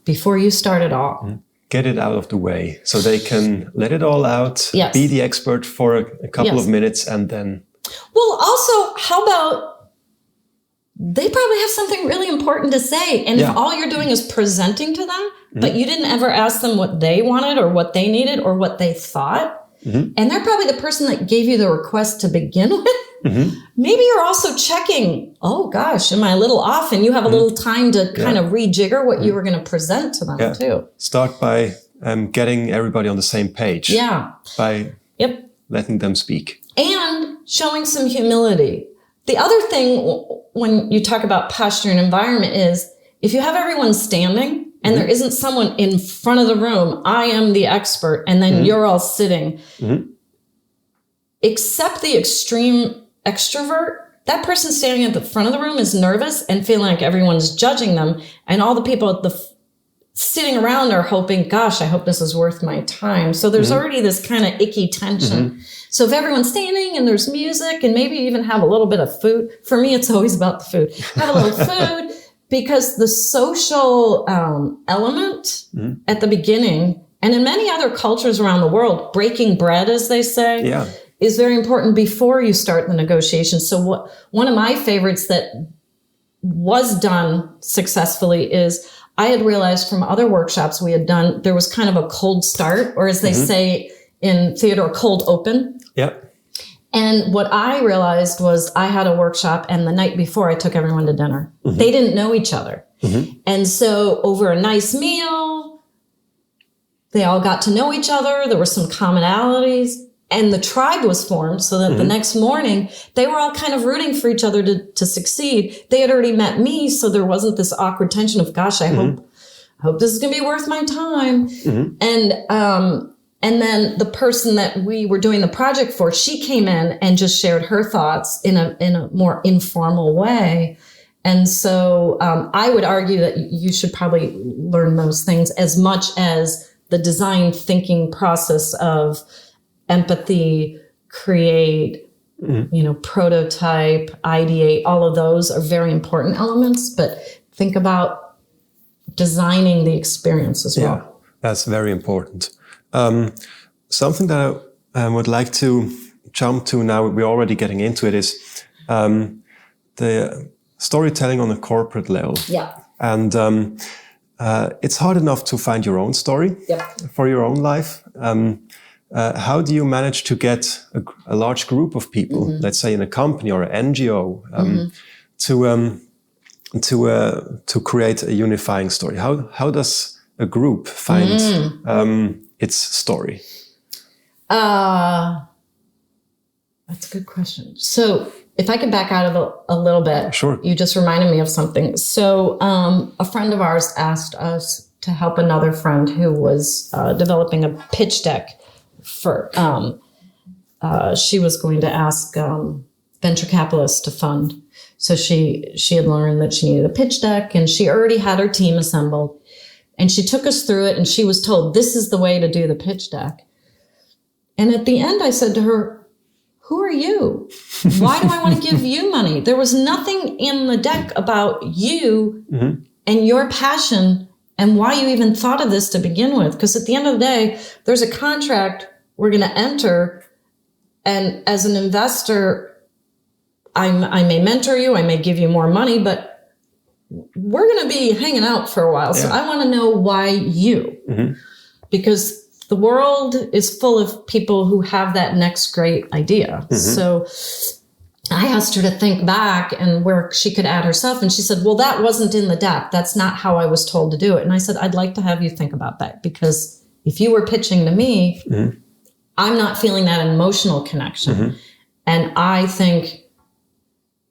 before you start at all. Get it out of the way so they can let it all out, be the expert for a couple of minutes, and then... Well, also, how about they probably have something really important to say, and if all you're doing is presenting to them, but you didn't ever ask them what they wanted or what they needed or what they thought, and they're probably the person that gave you the request to begin with, maybe you're also checking, oh gosh, am I a little off? And you have a little time to kind of rejigger what you were going to present to them too. Start by getting everybody on the same page. Yeah. By letting them speak. And showing some humility. The other thing when you talk about posture and environment is, if you have everyone standing and there isn't someone in front of the room, I am the expert, and then you're all sitting, except the extreme extrovert, that person standing at the front of the room is nervous and feeling like everyone's judging them. And all the people at the sitting around are hoping, gosh, I hope this is worth my time. So there's already this kind of icky tension. So if everyone's standing and there's music and maybe even have a little bit of food, for me, it's always about the food. Have a little food, because the social element at the beginning, and in many other cultures around the world, breaking bread, as they say, is very important before you start the negotiation. So one of my favorites that was done successfully is, I had realized from other workshops we had done, there was kind of a cold start, or as they say in theater, a cold open. And what I realized was, I had a workshop, and the night before I took everyone to dinner. They didn't know each other. And so over a nice meal, they all got to know each other. There were some commonalities, and the tribe was formed so that the next morning they were all kind of rooting for each other to succeed. They had already met me, so there wasn't this awkward tension of, gosh, I hope this is going to be worth my time. And then the person that we were doing the project for, she came in and just shared her thoughts in a more informal way. And so I would argue that you should probably learn those things as much as the design thinking process of empathy, create, prototype, ideate. All of those are very important elements, but think about designing the experience as well. Yeah, that's very important. Something that I would like to jump to now, we're already getting into it, is the storytelling on a corporate level. And it's hard enough to find your own story for your own life. How do you manage to get a large group of people, let's say in a company or an NGO, to create a unifying story? How does a group find its story? That's a good question. So if I could back out of a little bit, sure. You just reminded me of something. So a friend of ours asked us to help another friend who was developing a pitch deck for, she was going to ask venture capitalists to fund. So she had learned that she needed a pitch deck, and she already had her team assembled. And she took us through it, and she was told, this is the way to do the pitch deck. And at the end, I said to her, who are you? Why do I want to give you money? There was nothing in the deck about you and your passion and why you even thought of this to begin with. Because at the end of the day, there's a contract we're going to enter. And as an investor, I may mentor you, I may give you more money, but we're going to be hanging out for a while. So I want to know why you, because the world is full of people who have that next great idea. So I asked her to think back and where she could add herself. And she said, well, that wasn't in the deck. That's not how I was told to do it. And I said, I'd like to have you think about that, because if you were pitching to me, I'm not feeling that emotional connection. And I think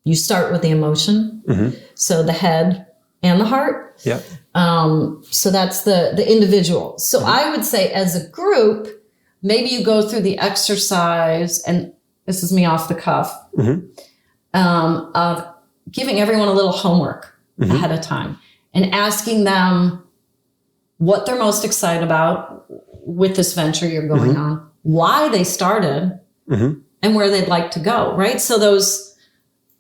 you start with the emotion. So the head and the heart. So that's the individual. So I would say as a group, maybe you go through the exercise, and this is me off the cuff, of giving everyone a little homework ahead of time and asking them what they're most excited about with this venture you're going on, why they started, and where they'd like to go, right? So those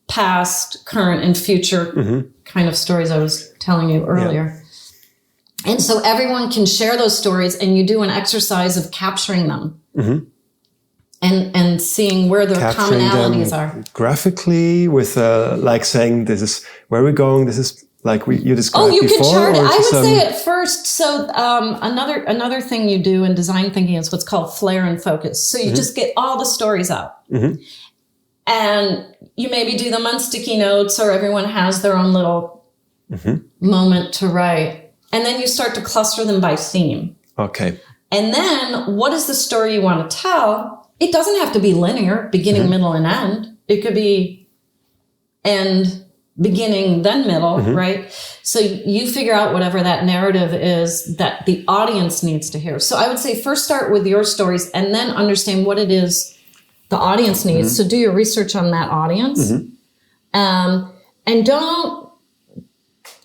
past, current, and future kind of stories I was telling you earlier. And so everyone can share those stories, and you do an exercise of capturing them and seeing where their commonalities are. Graphically, with like saying, this is where we're going, this is like you described before. Oh, you can chart it. I would say it first. So another thing you do in design thinking is what's called flare and focus. So you just get all the stories out. And you maybe do them on sticky notes, or everyone has their own little moment to write. And then you start to cluster them by theme. Okay. And then what is the story you want to tell? It doesn't have to be linear, beginning, middle, and end. It could be end, beginning, then middle, right? So you figure out whatever that narrative is that the audience needs to hear. So I would say first start with your stories and then understand what it is the audience needs. So do your research on that audience. And don't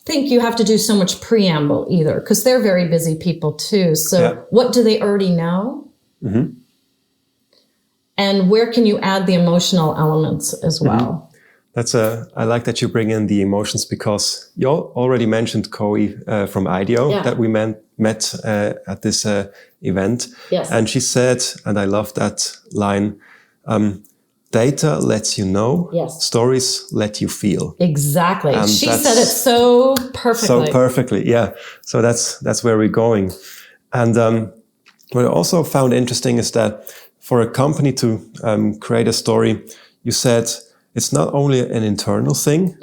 think you have to do so much preamble either, because they're very busy people too. So what do they already know? And where can you add the emotional elements as well? I like that you bring in the emotions, because you already mentioned Coe from IDEO that we met at this event. Yes. And she said, and I love that line, data lets you know, stories let you feel. Exactly. And she said it so perfectly. So perfectly, yeah. So that's where we're going. And what I also found interesting is that for a company to create a story, you said it's not only an internal thing,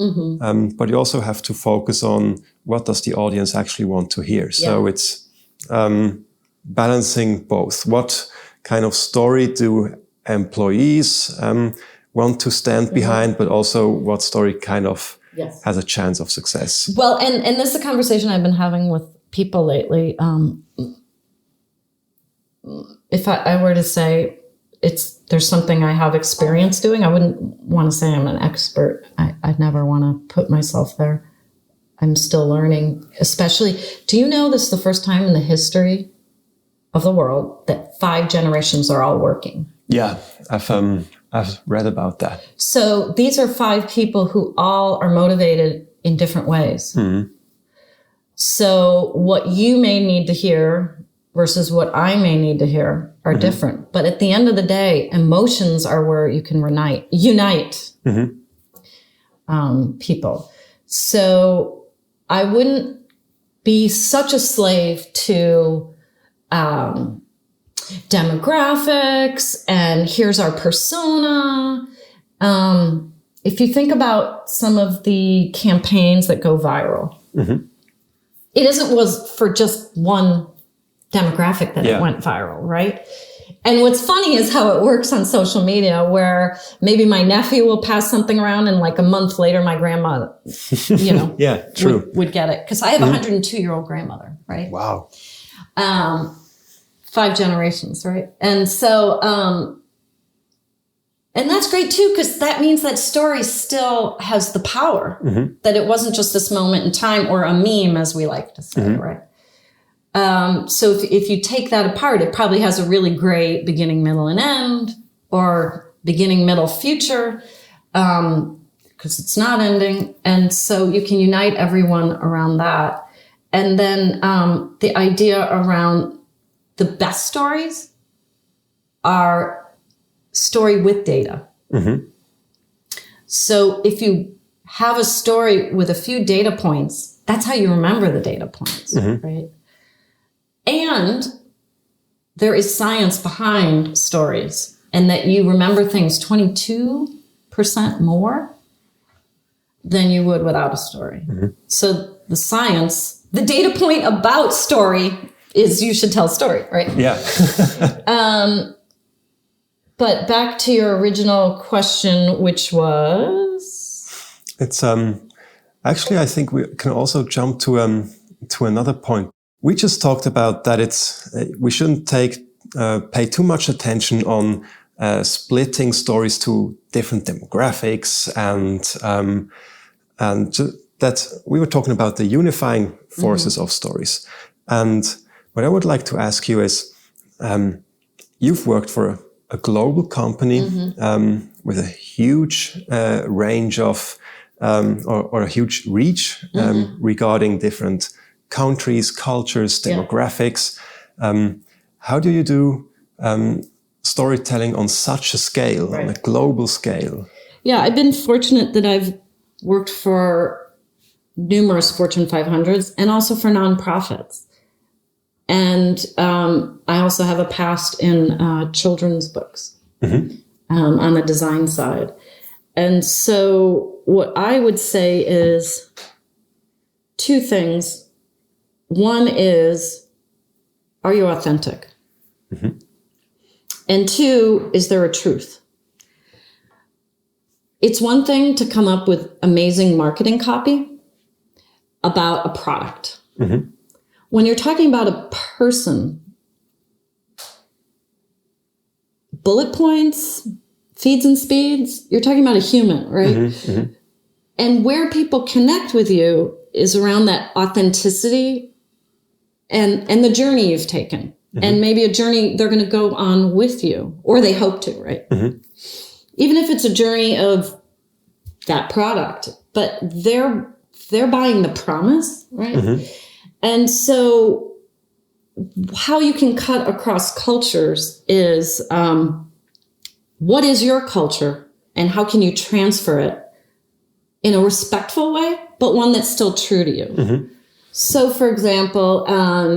but you also have to focus on what does the audience actually want to hear. So it's balancing both. What kind of story do employees want to stand behind, but also what story kind of has a chance of success? Well, and this is a conversation I've been having with people lately. If I were to say there's something I have experience doing, I wouldn't want to say I'm an expert. I'd never want to put myself there. I'm still learning, especially, do you know this is the first time in the history of the world that 5 generations are all working? Yeah, I've read about that. So these are 5 people who all are motivated in different ways. So what you may need to hear versus what I may need to hear are different. But at the end of the day, emotions are where you can unite people. So I wouldn't be such a slave to demographics and here's our persona. If you think about some of the campaigns that go viral, it was for just one demographic that it went viral, right? And what's funny is how it works on social media, where maybe my nephew will pass something around and like a month later, my grandma, would get it. Because I have a 102-year-old grandmother, right? Wow. 5 generations, right? And so, and that's great too, because that means that story still has the power, that it wasn't just this moment in time or a meme, as we like to say, right? So if you take that apart, it probably has a really great beginning, middle, and end, or beginning, middle, future, because it's not ending. And so you can unite everyone around that. And then the idea around the best stories are story with data. So if you have a story with a few data points, that's how you remember the data points, right? And there is science behind stories, and that you remember things 22% more than you would without a story. So the science, the data point about story is you should tell a story, right? Yeah. But back to your original question, which was? It's actually, I think we can also jump to another point. We just talked about that we shouldn't pay too much attention on splitting stories to different demographics and that we were talking about the unifying forces of stories. And what I would like to ask you is, you've worked for a global company with a huge range of or a huge reach regarding different countries, cultures, demographics. How do you do storytelling on such a scale, on a global scale? Yeah, I've been fortunate that I've worked for numerous Fortune 500s and also for nonprofits. And I also have a past in children's books on the design side. And so what I would say is 2 things. One is, are you authentic? And 2, is there a truth? it's one thing to come up with amazing marketing copy about a product. Mm-hmm. When you're talking about a person, bullet points, feeds and speeds, you're talking about a human, right? Mm-hmm. Mm-hmm. And where people connect with you is around that authenticity and the journey you've taken. Mm-hmm. And maybe a journey they're going to go on with you, or they hope to, right? Mm-hmm. Even if it's a journey of that product, but they're buying the promise, right? Mm-hmm. And so how you can cut across cultures is what is your culture and how can you transfer it in a respectful way, but one that's still true to you. Mm-hmm. So, for example,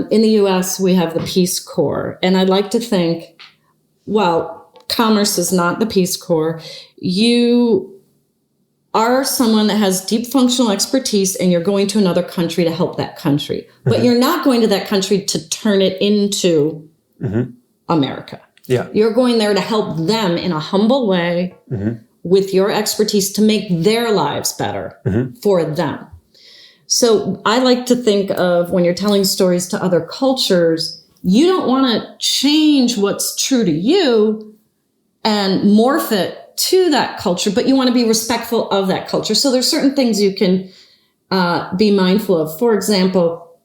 in the U.S., we have the Peace Corps. And I'd like to think, well, commerce is not the Peace Corps. You are someone that has deep functional expertise and you're going to another country to help that country. Mm-hmm. But you're not going to that country to turn it into mm-hmm. America. Yeah. You're going there to help them in a humble way mm-hmm. with your expertise to make their lives better mm-hmm. for them. So I like to think of when you're telling stories to other cultures, you don't want to change what's true to you and morph it to that culture, but you want to be respectful of that culture. So there's certain things you can be mindful of. For example,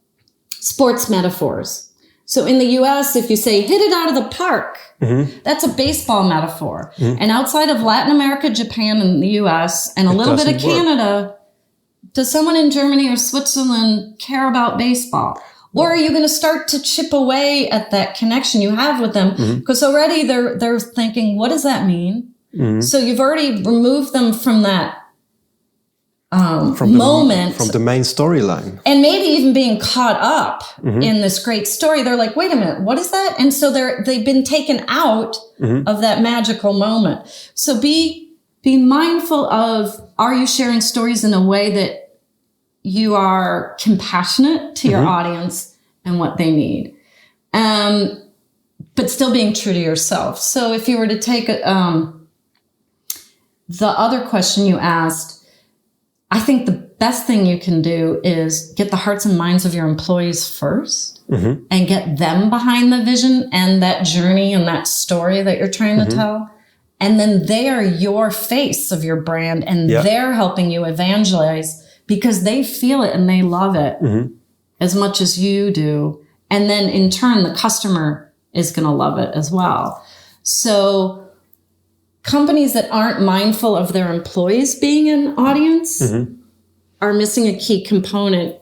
sports metaphors. So in the US, if you say, hit it out of the park, mm-hmm. that's a baseball metaphor. Mm-hmm. And outside of Latin America, Japan, and the US, and a little bit of Canada, does someone in Germany or Switzerland care about baseball? Or are you going to start to chip away at that connection you have with them? Because mm-hmm. already they're thinking, what does that mean? Mm-hmm. So you've already removed them from that moment. From the main storyline. And maybe even being caught up mm-hmm. in this great story. They're like, wait a minute, what is that? And so they've been taken out mm-hmm. of that magical moment. So be mindful of, are you sharing stories in a way that you are compassionate to your mm-hmm. audience and what they need, but still being true to yourself. So if you were to take the other question you asked, I think the best thing you can do is get the hearts and minds of your employees first mm-hmm. and get them behind the vision and that journey and that story that you're trying mm-hmm. to tell. And then they are your face of your brand and they're helping you evangelize because they feel it and they love it mm-hmm. as much as you do. And then in turn, the customer is going to love it as well. So companies that aren't mindful of their employees being an audience mm-hmm. are missing a key component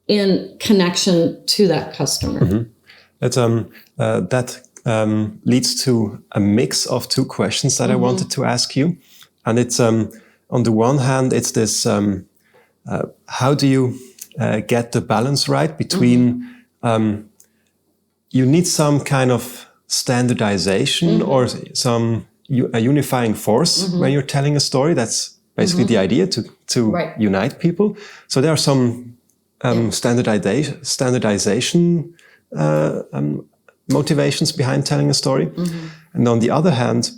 in connection to that customer. Mm-hmm. That leads to a mix of two questions that mm-hmm. I wanted to ask you. And it's on the one hand, it's this... how do you get the balance right between mm-hmm. You need some kind of standardization mm-hmm. or some a unifying force mm-hmm. when you're telling a story? That's basically mm-hmm. the idea, to right. unite people. So there are some standardization motivations behind telling a story. Mm-hmm. And on the other hand,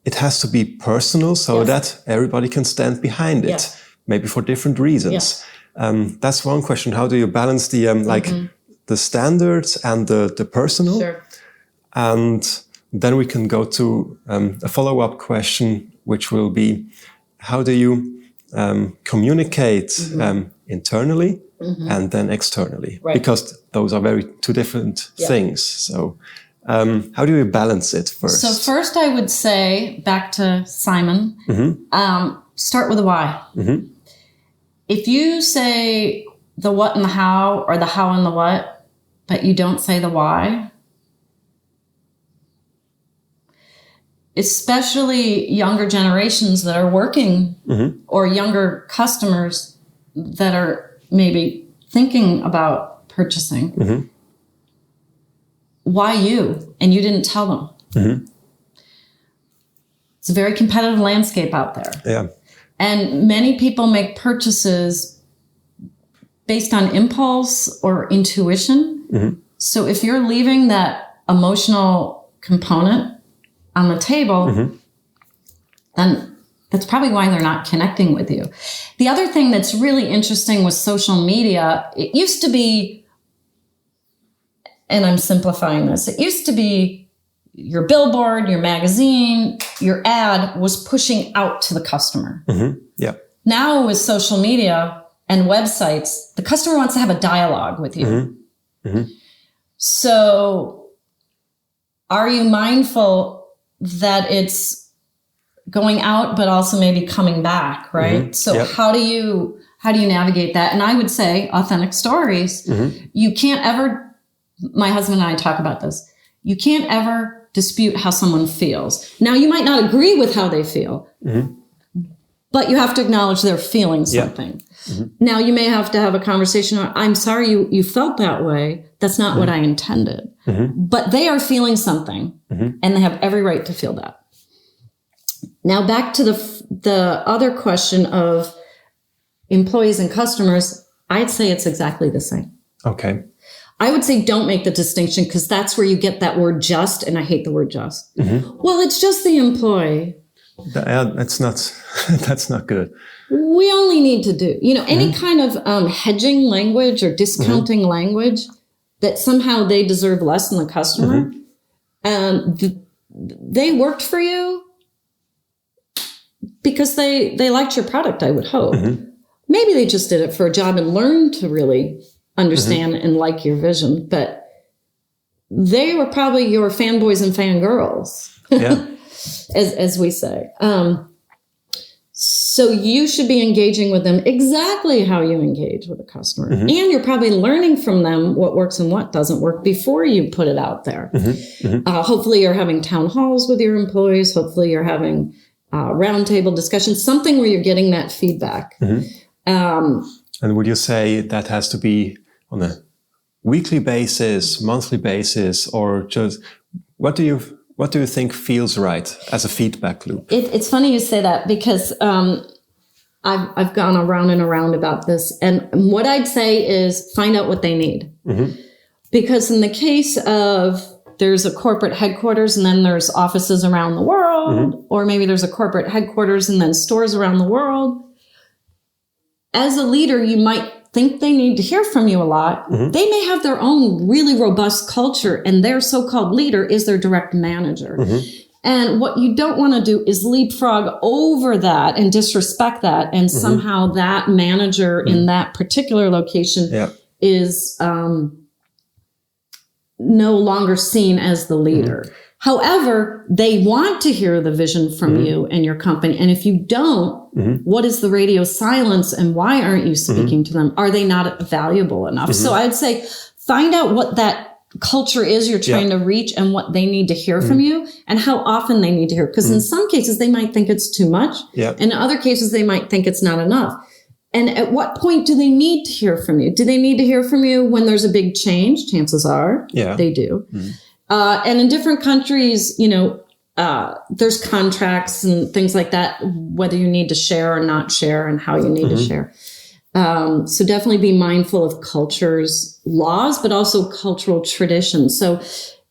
it has to be personal so that everybody can stand behind it, maybe for different reasons. That's one question. How do you balance the mm-hmm. the standards and the personal? Sure. And then we can go to a follow-up question, which will be, how do you communicate mm-hmm. Internally mm-hmm. and then externally? Right. Because those are two different things. So how do you balance it first? So first I would say, back to Simon, mm-hmm. Start with the why. Mm-hmm. If you say the what and the how, or the how and the what, but you don't say the why, especially younger generations that are working mm-hmm. or younger customers that are maybe thinking about purchasing, mm-hmm. why you? And you didn't tell them. Mm-hmm. It's a very competitive landscape out there. Yeah. And many people make purchases based on impulse or intuition. Mm-hmm. So if you're leaving that emotional component on the table, mm-hmm. then that's probably why they're not connecting with you. The other thing that's really interesting with social media, it used to be, and I'm simplifying this, it used to be your billboard, your magazine, your ad was pushing out to the customer. Mm-hmm. Yeah. Now with social media and websites, the customer wants to have a dialogue with you. Mm-hmm. Mm-hmm. So are you mindful that it's going out, but also maybe coming back, right? Mm-hmm. So how do you navigate that? And I would say authentic stories. Mm-hmm. You can't ever, my husband and I talk about this, you can't ever dispute how someone feels. Now, you might not agree with how they feel, mm-hmm. but you have to acknowledge they're feeling something. Yeah. Mm-hmm. Now, you may have to have a conversation. I'm sorry you felt that way. That's not mm-hmm. what I intended. Mm-hmm. But they are feeling something, mm-hmm. and they have every right to feel that. Now, back to the other question of employees and customers, I'd say it's exactly the same. Okay. I would say don't make the distinction, because that's where you get that word just, and I hate the word just. Mm-hmm. Well, it's just the employee. That's not good. We only need to do, any mm-hmm. kind of hedging language or discounting mm-hmm. language that somehow they deserve less than the customer. Mm-hmm. They worked for you because they liked your product, I would hope. Mm-hmm. Maybe they just did it for a job and learned to really understand mm-hmm. and like your vision, but they were probably your fanboys and fangirls, yeah. as we say. So you should be engaging with them exactly how you engage with a customer. Mm-hmm. And you're probably learning from them what works and what doesn't work before you put it out there. Mm-hmm. Mm-hmm. Hopefully you're having town halls with your employees. Hopefully you're having roundtable discussions, something where you're getting that feedback. Mm-hmm. And would you say that has to be on a weekly basis, monthly basis, or just what do you think feels right as a feedback loop? It's funny you say that, because I've gone around and around about this, and what I'd say is find out what they need. Mm-hmm. Because in the case of there's a corporate headquarters and then there's offices around the world, mm-hmm. or maybe there's a corporate headquarters and then stores around the world. As a leader, you might think they need to hear from you a lot. Mm-hmm. They may have their own really robust culture, and their so-called leader is their direct manager. Mm-hmm. And what you don't want to do is leapfrog over that and disrespect that. And mm-hmm. somehow that manager mm-hmm. in that particular location is no longer seen as the leader. Mm-hmm. However, they want to hear the vision from mm-hmm. you and your company. And if you don't, mm-hmm. what is the radio silence, and why aren't you speaking mm-hmm. to them? Are they not valuable enough? Mm-hmm. So I'd say find out what that culture is you're trying to reach and what they need to hear mm-hmm. from you and how often they need to hear. Because mm-hmm. in some cases, they might think it's too much. Yep. In other cases, they might think it's not enough. And at what point do they need to hear from you? Do they need to hear from you when there's a big change? Chances are they do. Mm-hmm. And in different countries, there's contracts and things like that, whether you need to share or not share and how you need mm-hmm. to share. So definitely be mindful of culture's laws, but also cultural traditions. So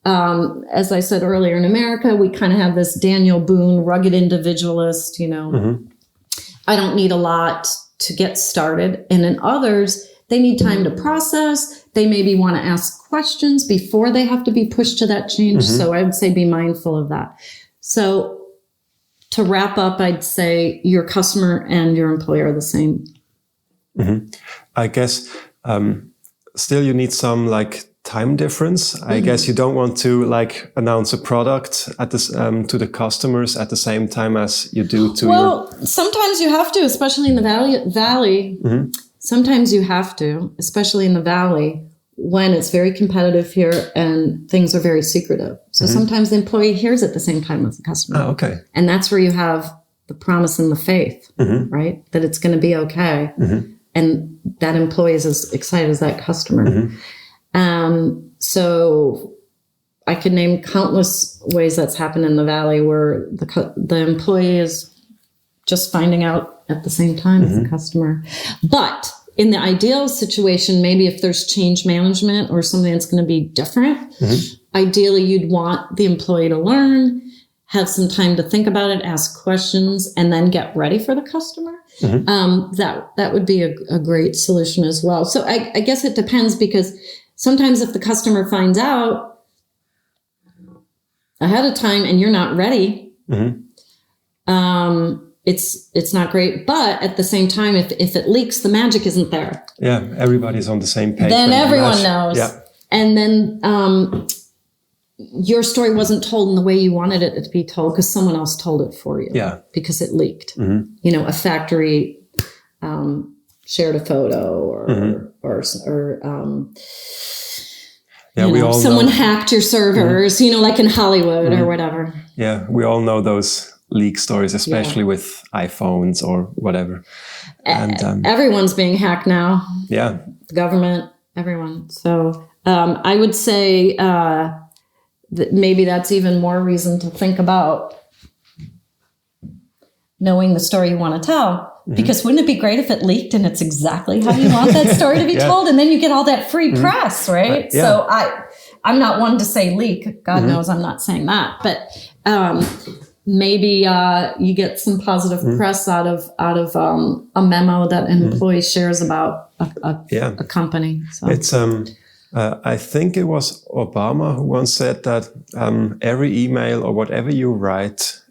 as I said earlier, in America, we kind of have this Daniel Boone, rugged individualist, mm-hmm. I don't need a lot to get started. And in others, they need time to process. They maybe want to ask questions before they have to be pushed to that change. Mm-hmm. So I would say be mindful of that. So to wrap up, I'd say your customer and your employer are the same. Mm-hmm. I guess still you need some time difference. Mm-hmm. I guess you don't want to announce a product at this to the customers at the same time as you do to sometimes you have to, especially in the valley. Mm-hmm. Sometimes you have to, especially in the valley, when it's very competitive here and things are very secretive. So mm-hmm. sometimes the employee hears at the same time as the customer. Oh, okay. And that's where you have the promise and the faith, mm-hmm. right? That it's going to be okay. Mm-hmm. And that employee is as excited as that customer. Mm-hmm. So I could name countless ways that's happened in the valley where the employee is just finding out at the same time mm-hmm. as the customer. But in the ideal situation, maybe if there's change management or something that's going to be different, mm-hmm. ideally you'd want the employee to learn, have some time to think about it, ask questions, and then get ready for the customer. That would be a great solution as well. So I guess it depends, because sometimes if the customer finds out ahead of time and you're not ready, it's not great. But at the same time, if it leaks, the magic isn't there. Yeah, everybody's on the same page. Then everyone knows. Yeah. And then your story wasn't told in the way you wanted it to be told because someone else told it for you. Yeah. Because it leaked. A factory shared a photo or someone hacked your servers, like in Hollywood or whatever. Yeah, we all know those leak stories, especially with iPhones or whatever. And everyone's being hacked now. Yeah. The government, everyone. So I would say that maybe that's even more reason to think about knowing the story you want to tell. Because wouldn't it be great if it leaked and it's exactly how you want that story to be told? And then you get all that free press, right? Yeah. So I'm not one to say leak. God knows I'm not saying that. But maybe you get some positive press out of a memo that an employee shares about a company. So. It's I think it was Obama who once said that every email or whatever you write,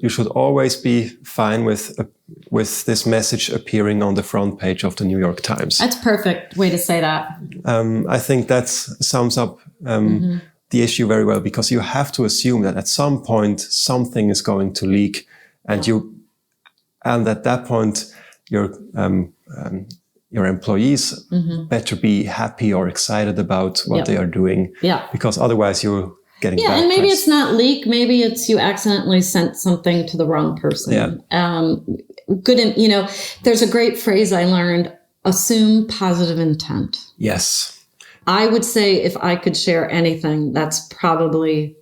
you should always be fine with this message appearing on the front page of the New York Times. That's a perfect way to say that. I think that sums up the issue very well, because you have to assume that at some point something is going to leak, and at that point your employees better be happy or excited about what they are doing, because otherwise you're getting bad and maybe press. it's not leak, maybe it's you accidentally sent something to the wrong person. There's a great phrase I learned: assume positive intent. Yes. I would say if I could share anything, that's probably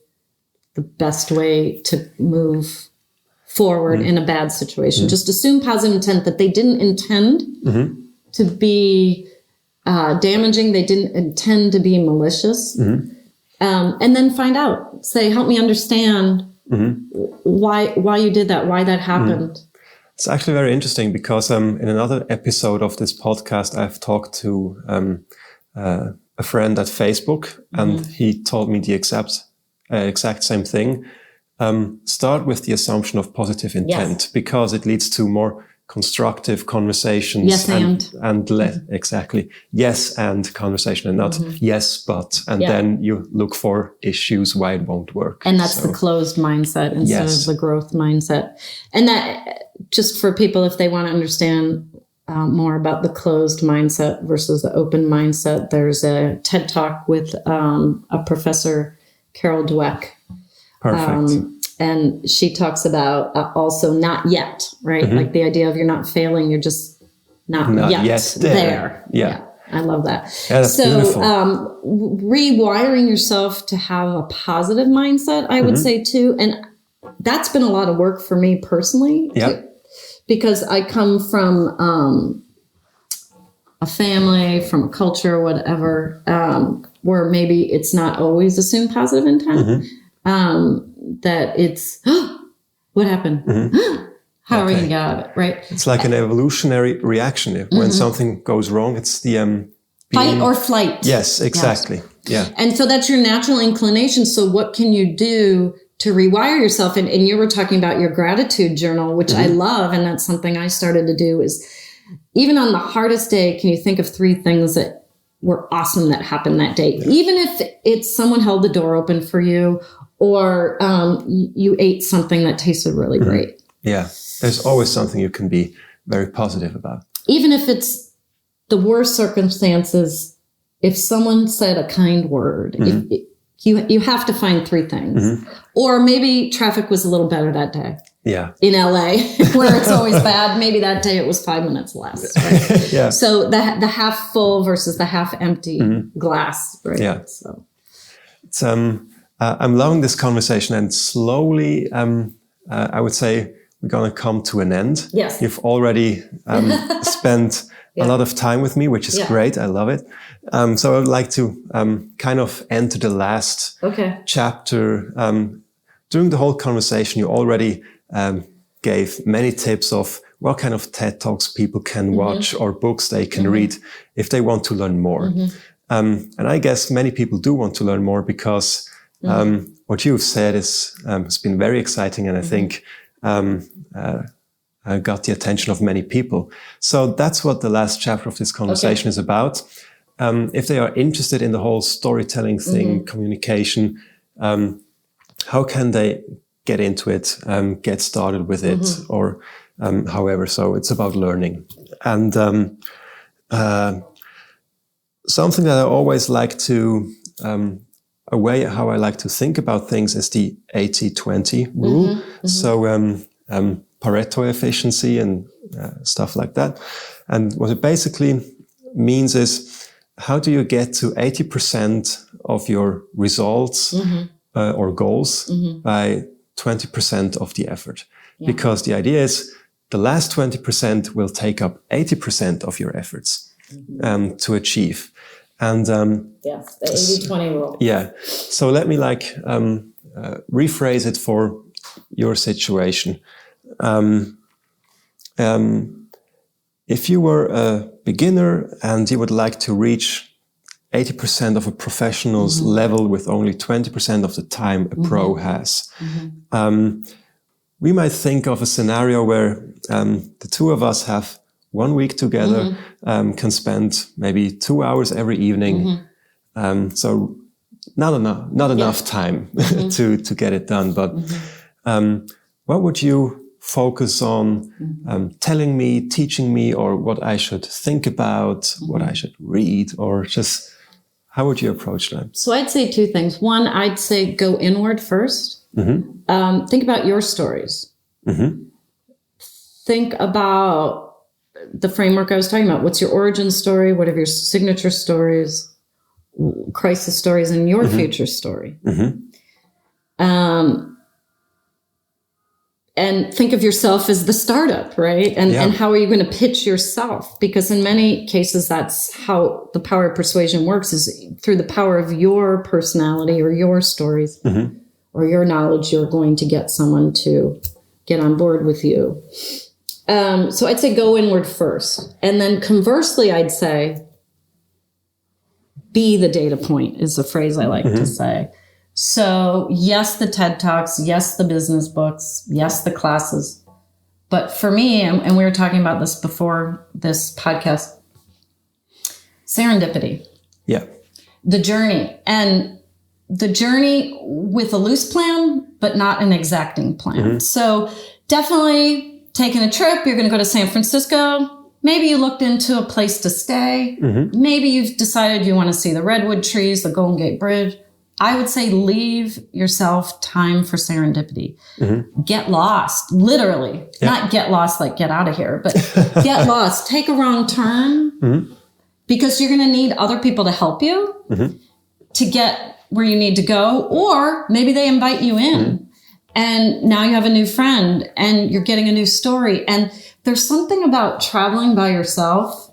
the best way to move forward in a bad situation. Just assume positive intent, that they didn't intend to be damaging. They didn't intend to be malicious. And then find out. Say, help me understand why you did that, why that happened. It's actually very interesting, because in another episode of this podcast, I've talked to a friend at Facebook, and he told me the exact same thing. Start with the assumption of positive intent, because it leads to more constructive conversations. Yes, exactly. Yes, and conversation, and not yes, but. And then you look for issues why it won't work. And that's the closed mindset instead of the growth mindset. And that, just for people, if they want to understand more about the closed mindset versus the open mindset, there's a TED Talk with a professor, Carol Dweck. Perfect. And she talks about also not yet, right? Like the idea of you're not failing, you're just not yet there. Yeah. I love that. Yeah, that's beautiful. Rewiring yourself to have a positive mindset, I would say too. And that's been a lot of work for me personally. Yeah. Because I come from a family, from a culture, whatever, where maybe it's not always assume positive intent. That it's, what happened? How are we going to get out of it, right? It's like an evolutionary reaction. When something goes wrong, it's the... fight or flight. Yes, exactly. Yeah. And so that's your natural inclination. So what can you do to rewire yourself? And you were talking about your gratitude journal, which I love. And that's something I started to do, is even on the hardest day, can you think of 3 things that were awesome that happened that day? Even if it's someone held the door open for you, or you ate something that tasted really great. Yeah. There's always something you can be very positive about. Even if it's the worst circumstances, if someone said a kind word, you have to find 3 things. Or maybe traffic was a little better that day. Yeah. In LA, where it's always bad. Maybe that day it was 5 minutes less. Right? Yeah. So the half full versus the half empty glass, right? Yeah. So it's I'm loving this conversation, and slowly, I would say we're going to come to an end. Yes. You've already spent a lot of time with me, which is great. I love it. So I would like to kind of enter the last chapter during the whole conversation, you already gave many tips of what kind of TED Talks people can watch or books they can read if they want to learn more. And I guess many people do want to learn more because what you've said has been very exciting, and I think got the attention of many people. So that's what the last chapter of this conversation is about. If they are interested in the whole storytelling thing, communication, how can they get into it, get started with it, or however? So it's about learning. And something that I always like to, a way how I like to think about things is the 80-20 rule. So Pareto efficiency and stuff like that. And what it basically means is, how do you get to 80% of your results or goals by 20% of the effort? Because the idea is the last 20% will take up 80% of your efforts to achieve. And yes, the 80-20 rule. Yeah. So let me rephrase it for your situation. If you were a beginner and you would like to reach 80% of a professional's level with only 20% of the time a pro has, we might think of a scenario where the two of us have 1 week together, can spend maybe 2 hours every evening. So not enough time to get it done. But what would you focus on telling me, teaching me, or what I should think about, what I should read, or just how would you approach that? So I'd say two things. One, I'd say go inward first. Think about your stories. Think about the framework I was talking about. What's your origin story? What are your signature stories, crisis stories, and your future story? And think of yourself as the startup, right? And how are you going to pitch yourself? Because in many cases, that's how the power of persuasion works, is through the power of your personality or your stories or your knowledge, you're going to get someone to get on board with you. So I'd say go inward first. And then conversely, I'd say be the data point is the phrase I like to say. So yes, the TED Talks, yes, the business books, yes, the classes. But for me, and we were talking about this before this podcast, serendipity. Yeah. The journey. And the journey with a loose plan, but not an exacting plan. So definitely taking a trip, you're going to go to San Francisco. Maybe you looked into a place to stay. Maybe you've decided you want to see the redwood trees, the Golden Gate Bridge. I would say leave yourself time for serendipity. Get lost, literally. Not get lost like get out of here, but get lost. Take a wrong turn because you're going to need other people to help you to get where you need to go. Or maybe they invite you in and now you have a new friend and you're getting a new story. And there's something about traveling by yourself,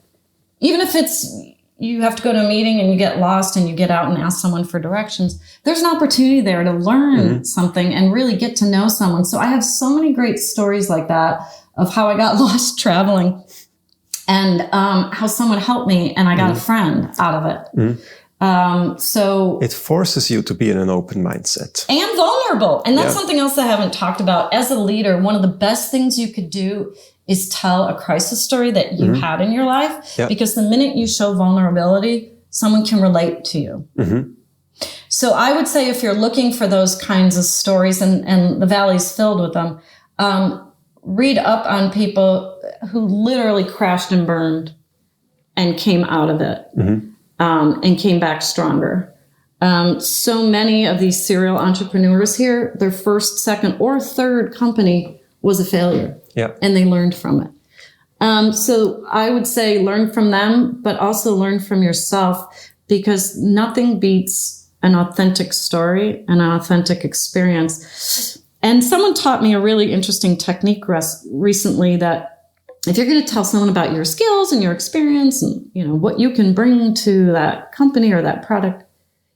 even if it's you have to go to a meeting and you get lost and you get out and ask someone for directions. There's an opportunity there to learn something and really get to know someone. So I have so many great stories like that of how I got lost traveling and how someone helped me and I got a friend out of it. So it forces you to be in an open mindset and vulnerable. And that's something else I haven't talked about. As a leader, one of the best things you could do is tell a crisis story that you had in your life, because the minute you show vulnerability, someone can relate to you. So I would say if you're looking for those kinds of stories, and the Valley's filled with them, read up on people who literally crashed and burned and came out of it and came back stronger. So many of these serial entrepreneurs here, their first, second, or third company was a failure. And they learned from it. So I would say learn from them, but also learn from yourself, because nothing beats an authentic story and an authentic experience. And someone taught me a really interesting technique recently, that if you're going to tell someone about your skills and your experience and, you know, what you can bring to that company or that product,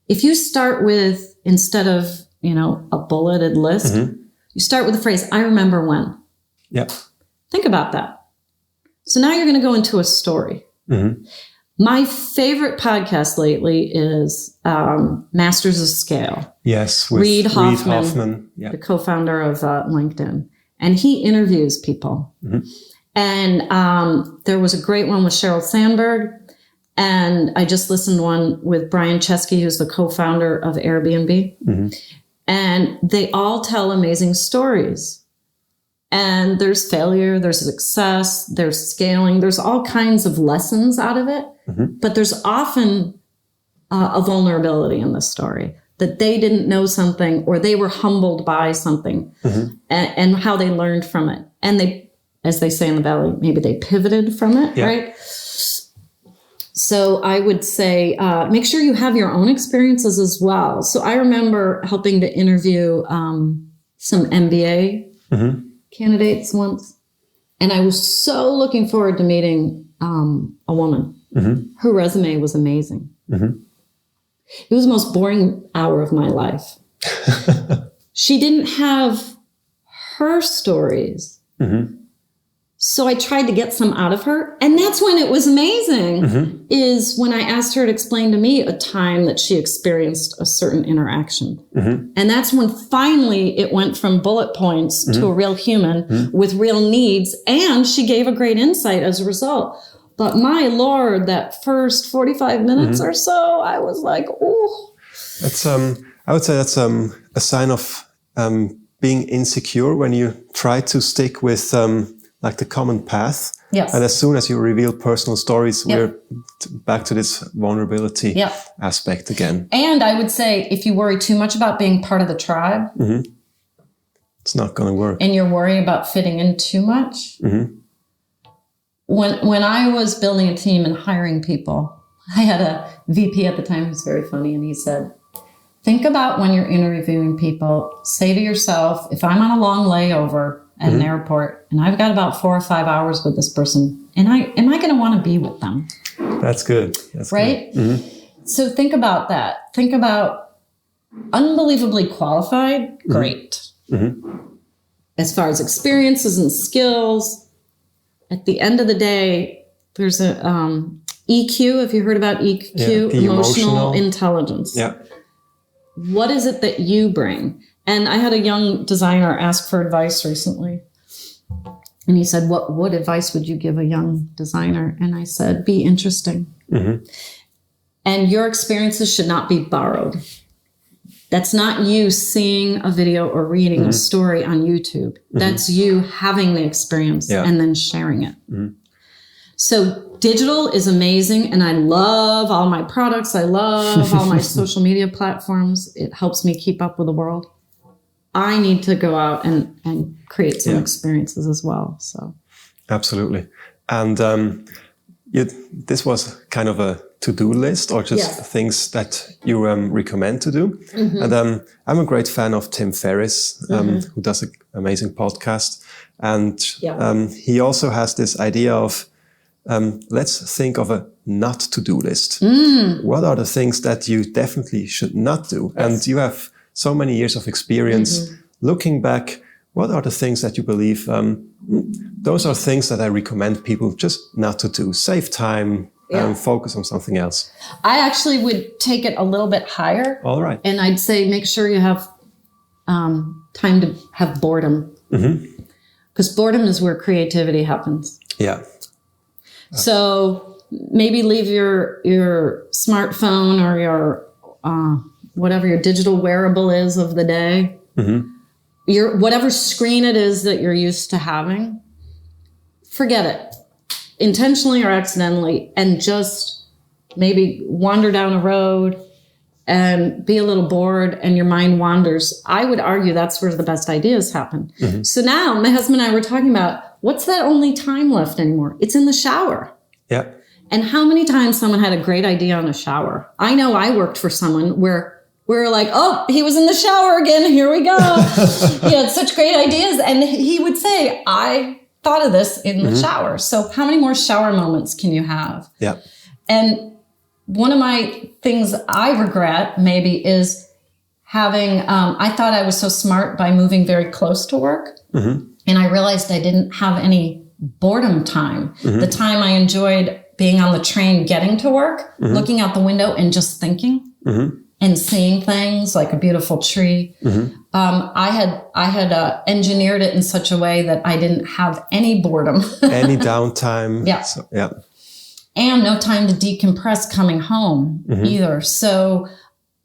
if you start with, instead of a bulleted list. You start with the phrase, I remember when. Yeah. Think about that. So now you're going to go into a story. My favorite podcast lately is Masters of Scale. Yes, with Reid Hoffman, yeah. the co-founder of LinkedIn. And he interviews people. And there was a great one with Sheryl Sandberg. And I just listened to one with Brian Chesky, who's the co-founder of Airbnb. And they all tell amazing stories. And there's failure, there's success, there's scaling, there's all kinds of lessons out of it. But there's often a vulnerability in the story, that they didn't know something or they were humbled by something and how they learned from it. And they, as they say in the Valley, maybe they pivoted from it, right? So I would say, make sure you have your own experiences as well. So I remember helping to interview some MBA candidates once. And I was so looking forward to meeting a woman. Her resume was amazing. It was the most boring hour of my life. She didn't have her stories. So I tried to get some out of her. And that's when it was amazing, is when I asked her to explain to me a time that she experienced a certain interaction. And that's when finally it went from bullet points to a real human with real needs. And she gave a great insight as a result. But my Lord, that first 45 minutes or so, I was like, oh. That's I would say that's a sign of being insecure when you try to stick with like the common path. Yes. And as soon as you reveal personal stories, we're back to this vulnerability aspect again. And I would say, if you worry too much about being part of the tribe, it's not going to work. And you're worried about fitting in too much. When I was building a team and hiring people, I had a VP at the time who was very funny, and he said, think about when you're interviewing people, say to yourself, if I'm on a long layover at an airport and I've got about 4 or 5 hours with this person, and am I going to want to be with them? That's good. That's right? Good. So think about that. Think about unbelievably qualified, great. As far as experiences and skills, at the end of the day, there's a EQ. Have you heard about EQ? Emotional intelligence. Yeah. What is it that you bring? And I had a young designer ask for advice recently. And he said, what advice would you give a young designer? And I said, be interesting. And your experiences should not be borrowed. That's not you seeing a video or reading a story on YouTube. That's you having the experience and then sharing it. So digital is amazing. And I love all my products. I love all my social media platforms. It helps me keep up with the world. I need to go out and create some experiences as well. So, absolutely. And this was kind of a to-do list, or just things that you recommend to do. And I'm a great fan of Tim Ferriss, who does an amazing podcast. And he also has this idea of let's think of a not to-do list. What are the things that you definitely should not do? And you have so many years of experience looking back. What are the things that you believe? Those are things that I recommend people just not to do. Save time and focus on something else. I actually would take it a little bit higher. All right. And I'd say make sure you have time to have boredom. Because boredom is where creativity happens. Yeah. So maybe leave your smartphone or your whatever your digital wearable is of the day. Your whatever screen it is that you're used to having, forget it, intentionally or accidentally, and just maybe wander down a road and be a little bored and your mind wanders. I would argue that's where the best ideas happen. So now my husband and I were talking about, what's that only time left anymore? It's in the shower. Yeah. And how many times someone had a great idea in a shower? I know I worked for someone where we're like, oh, he was in the shower again. Here we go. He had such great ideas. And he would say, I thought of this in the shower. So how many more shower moments can you have? Yeah. And one of my things I regret maybe is I thought I was so smart by moving very close to work. And I realized I didn't have any boredom time. The time I enjoyed being on the train, getting to work, looking out the window and just thinking and seeing things like a beautiful tree. I had engineered it in such a way that I didn't have any boredom. Any downtime. Yeah. So, yeah. And no time to decompress coming home either. So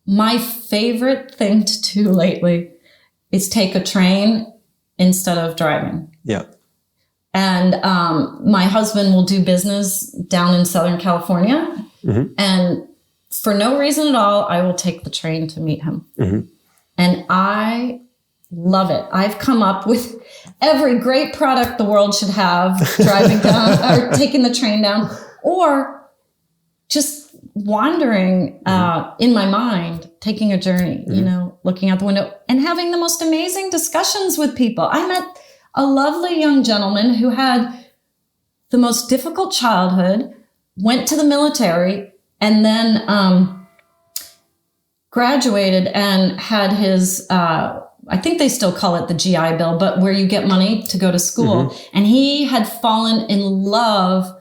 my favorite thing to do lately is take a train instead of driving. Yeah. And my husband will do business down in Southern California. And for no reason at all, I will take the train to meet him. And I love it. I've come up with every great product the world should have, driving down or taking the train down, or just wandering in my mind, taking a journey, you know, looking out the window and having the most amazing discussions with people. I met a lovely young gentleman who had the most difficult childhood, went to the military, and then graduated and had his, I think they still call it the GI Bill, but where you get money to go to school. And he had fallen in love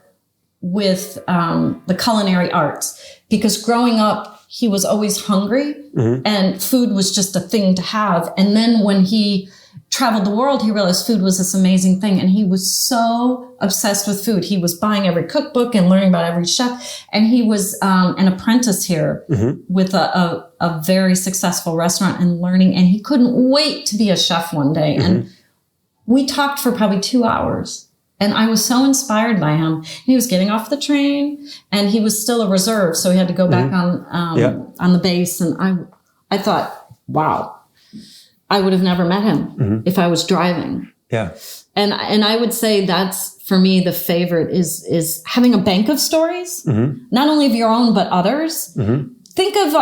with the culinary arts because growing up, he was always hungry and food was just a thing to have. And then when he traveled the world, he realized food was this amazing thing. And he was so obsessed with food. He was buying every cookbook and learning about every chef. And he was an apprentice here with a very successful restaurant and learning. And he couldn't wait to be a chef one day. And we talked for probably 2 hours. And I was so inspired by him. He was getting off the train and he was still a reserve. So he had to go back on the base. And I thought, wow, I would have never met him if I was driving. Yeah. And I would say that's, for me, the favorite is having a bank of stories, not only of your own, but others. Think of...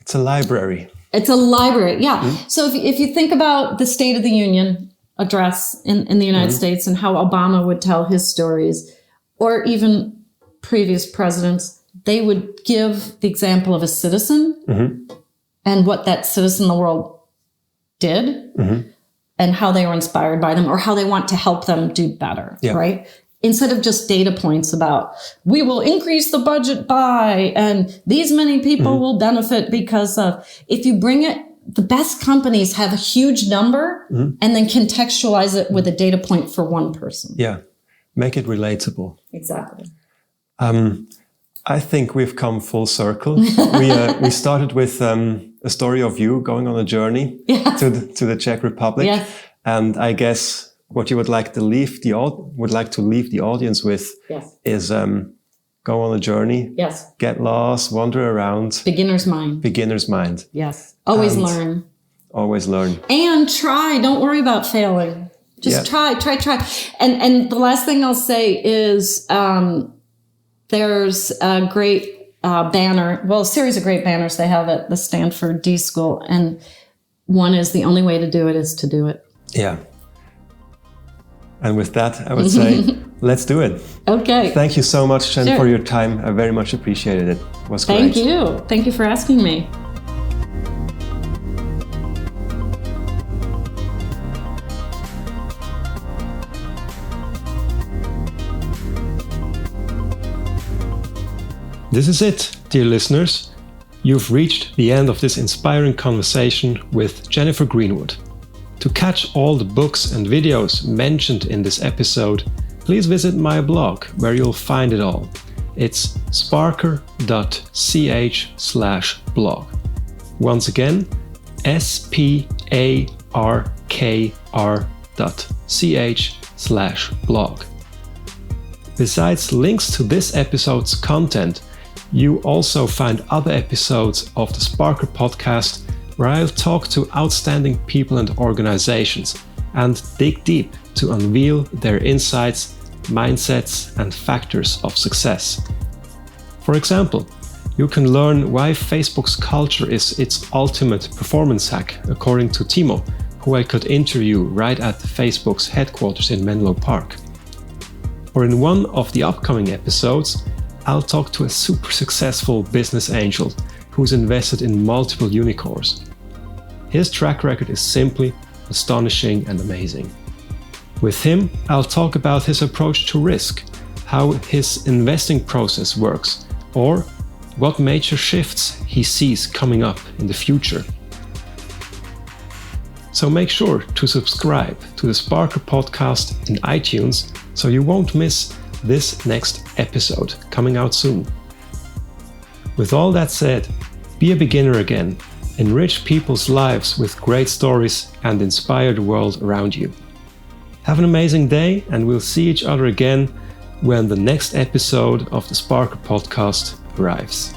it's a library. It's a library, yeah. So if you think about the State of the Union address in the United States and how Obama would tell his stories, or even previous presidents, they would give the example of a citizen and what that citizen in the world did and how they were inspired by them or how they want to help them do better, right? Instead of just data points about, we will increase the budget by, and these many people will benefit because of, if you bring it, the best companies have a huge number and then contextualize it with a data point for one person. Yeah. Make it relatable. Exactly. I think we've come full circle. We started with a story of you going on a journey to the Czech Republic. And I guess what you would like to leave the audience with is go on a journey. Get lost, wander around. Beginner's mind. Yes. Always learn. Always learn. And try. Don't worry about failing. Just try. And the last thing I'll say is there's a great banner, a series of great banners they have at the Stanford D School. And one is, the only way to do it is to do it. Yeah. And with that, I would say, let's do it. Okay. Thank you so much, Jen, for your time. I very much appreciated it. It was great. Thank you. Thank you for asking me. This is it, dear listeners. You've reached the end of this inspiring conversation with Jennifer Greenwood. To catch all the books and videos mentioned in this episode, please visit my blog where you'll find it all. It's sparkr.ch/blog. Once again, sparkr.ch/blog. Besides links to this episode's content, you also find other episodes of the Sparkr Podcast where I'll talk to outstanding people and organizations and dig deep to unveil their insights, mindsets, and factors of success. For example, you can learn why Facebook's culture is its ultimate performance hack, according to Timo, who I could interview right at Facebook's headquarters in Menlo Park. Or in one of the upcoming episodes, I'll talk to a super successful business angel who's invested in multiple unicorns. His track record is simply astonishing and amazing. With him, I'll talk about his approach to risk, how his investing process works, or what major shifts he sees coming up in the future. So make sure to subscribe to the Sparkr Podcast in iTunes so you won't miss this next episode coming out soon. With all that said, be a beginner again, enrich people's lives with great stories and inspire the world around you. Have an amazing day, and we'll see each other again when the next episode of the Sparkr Podcast arrives.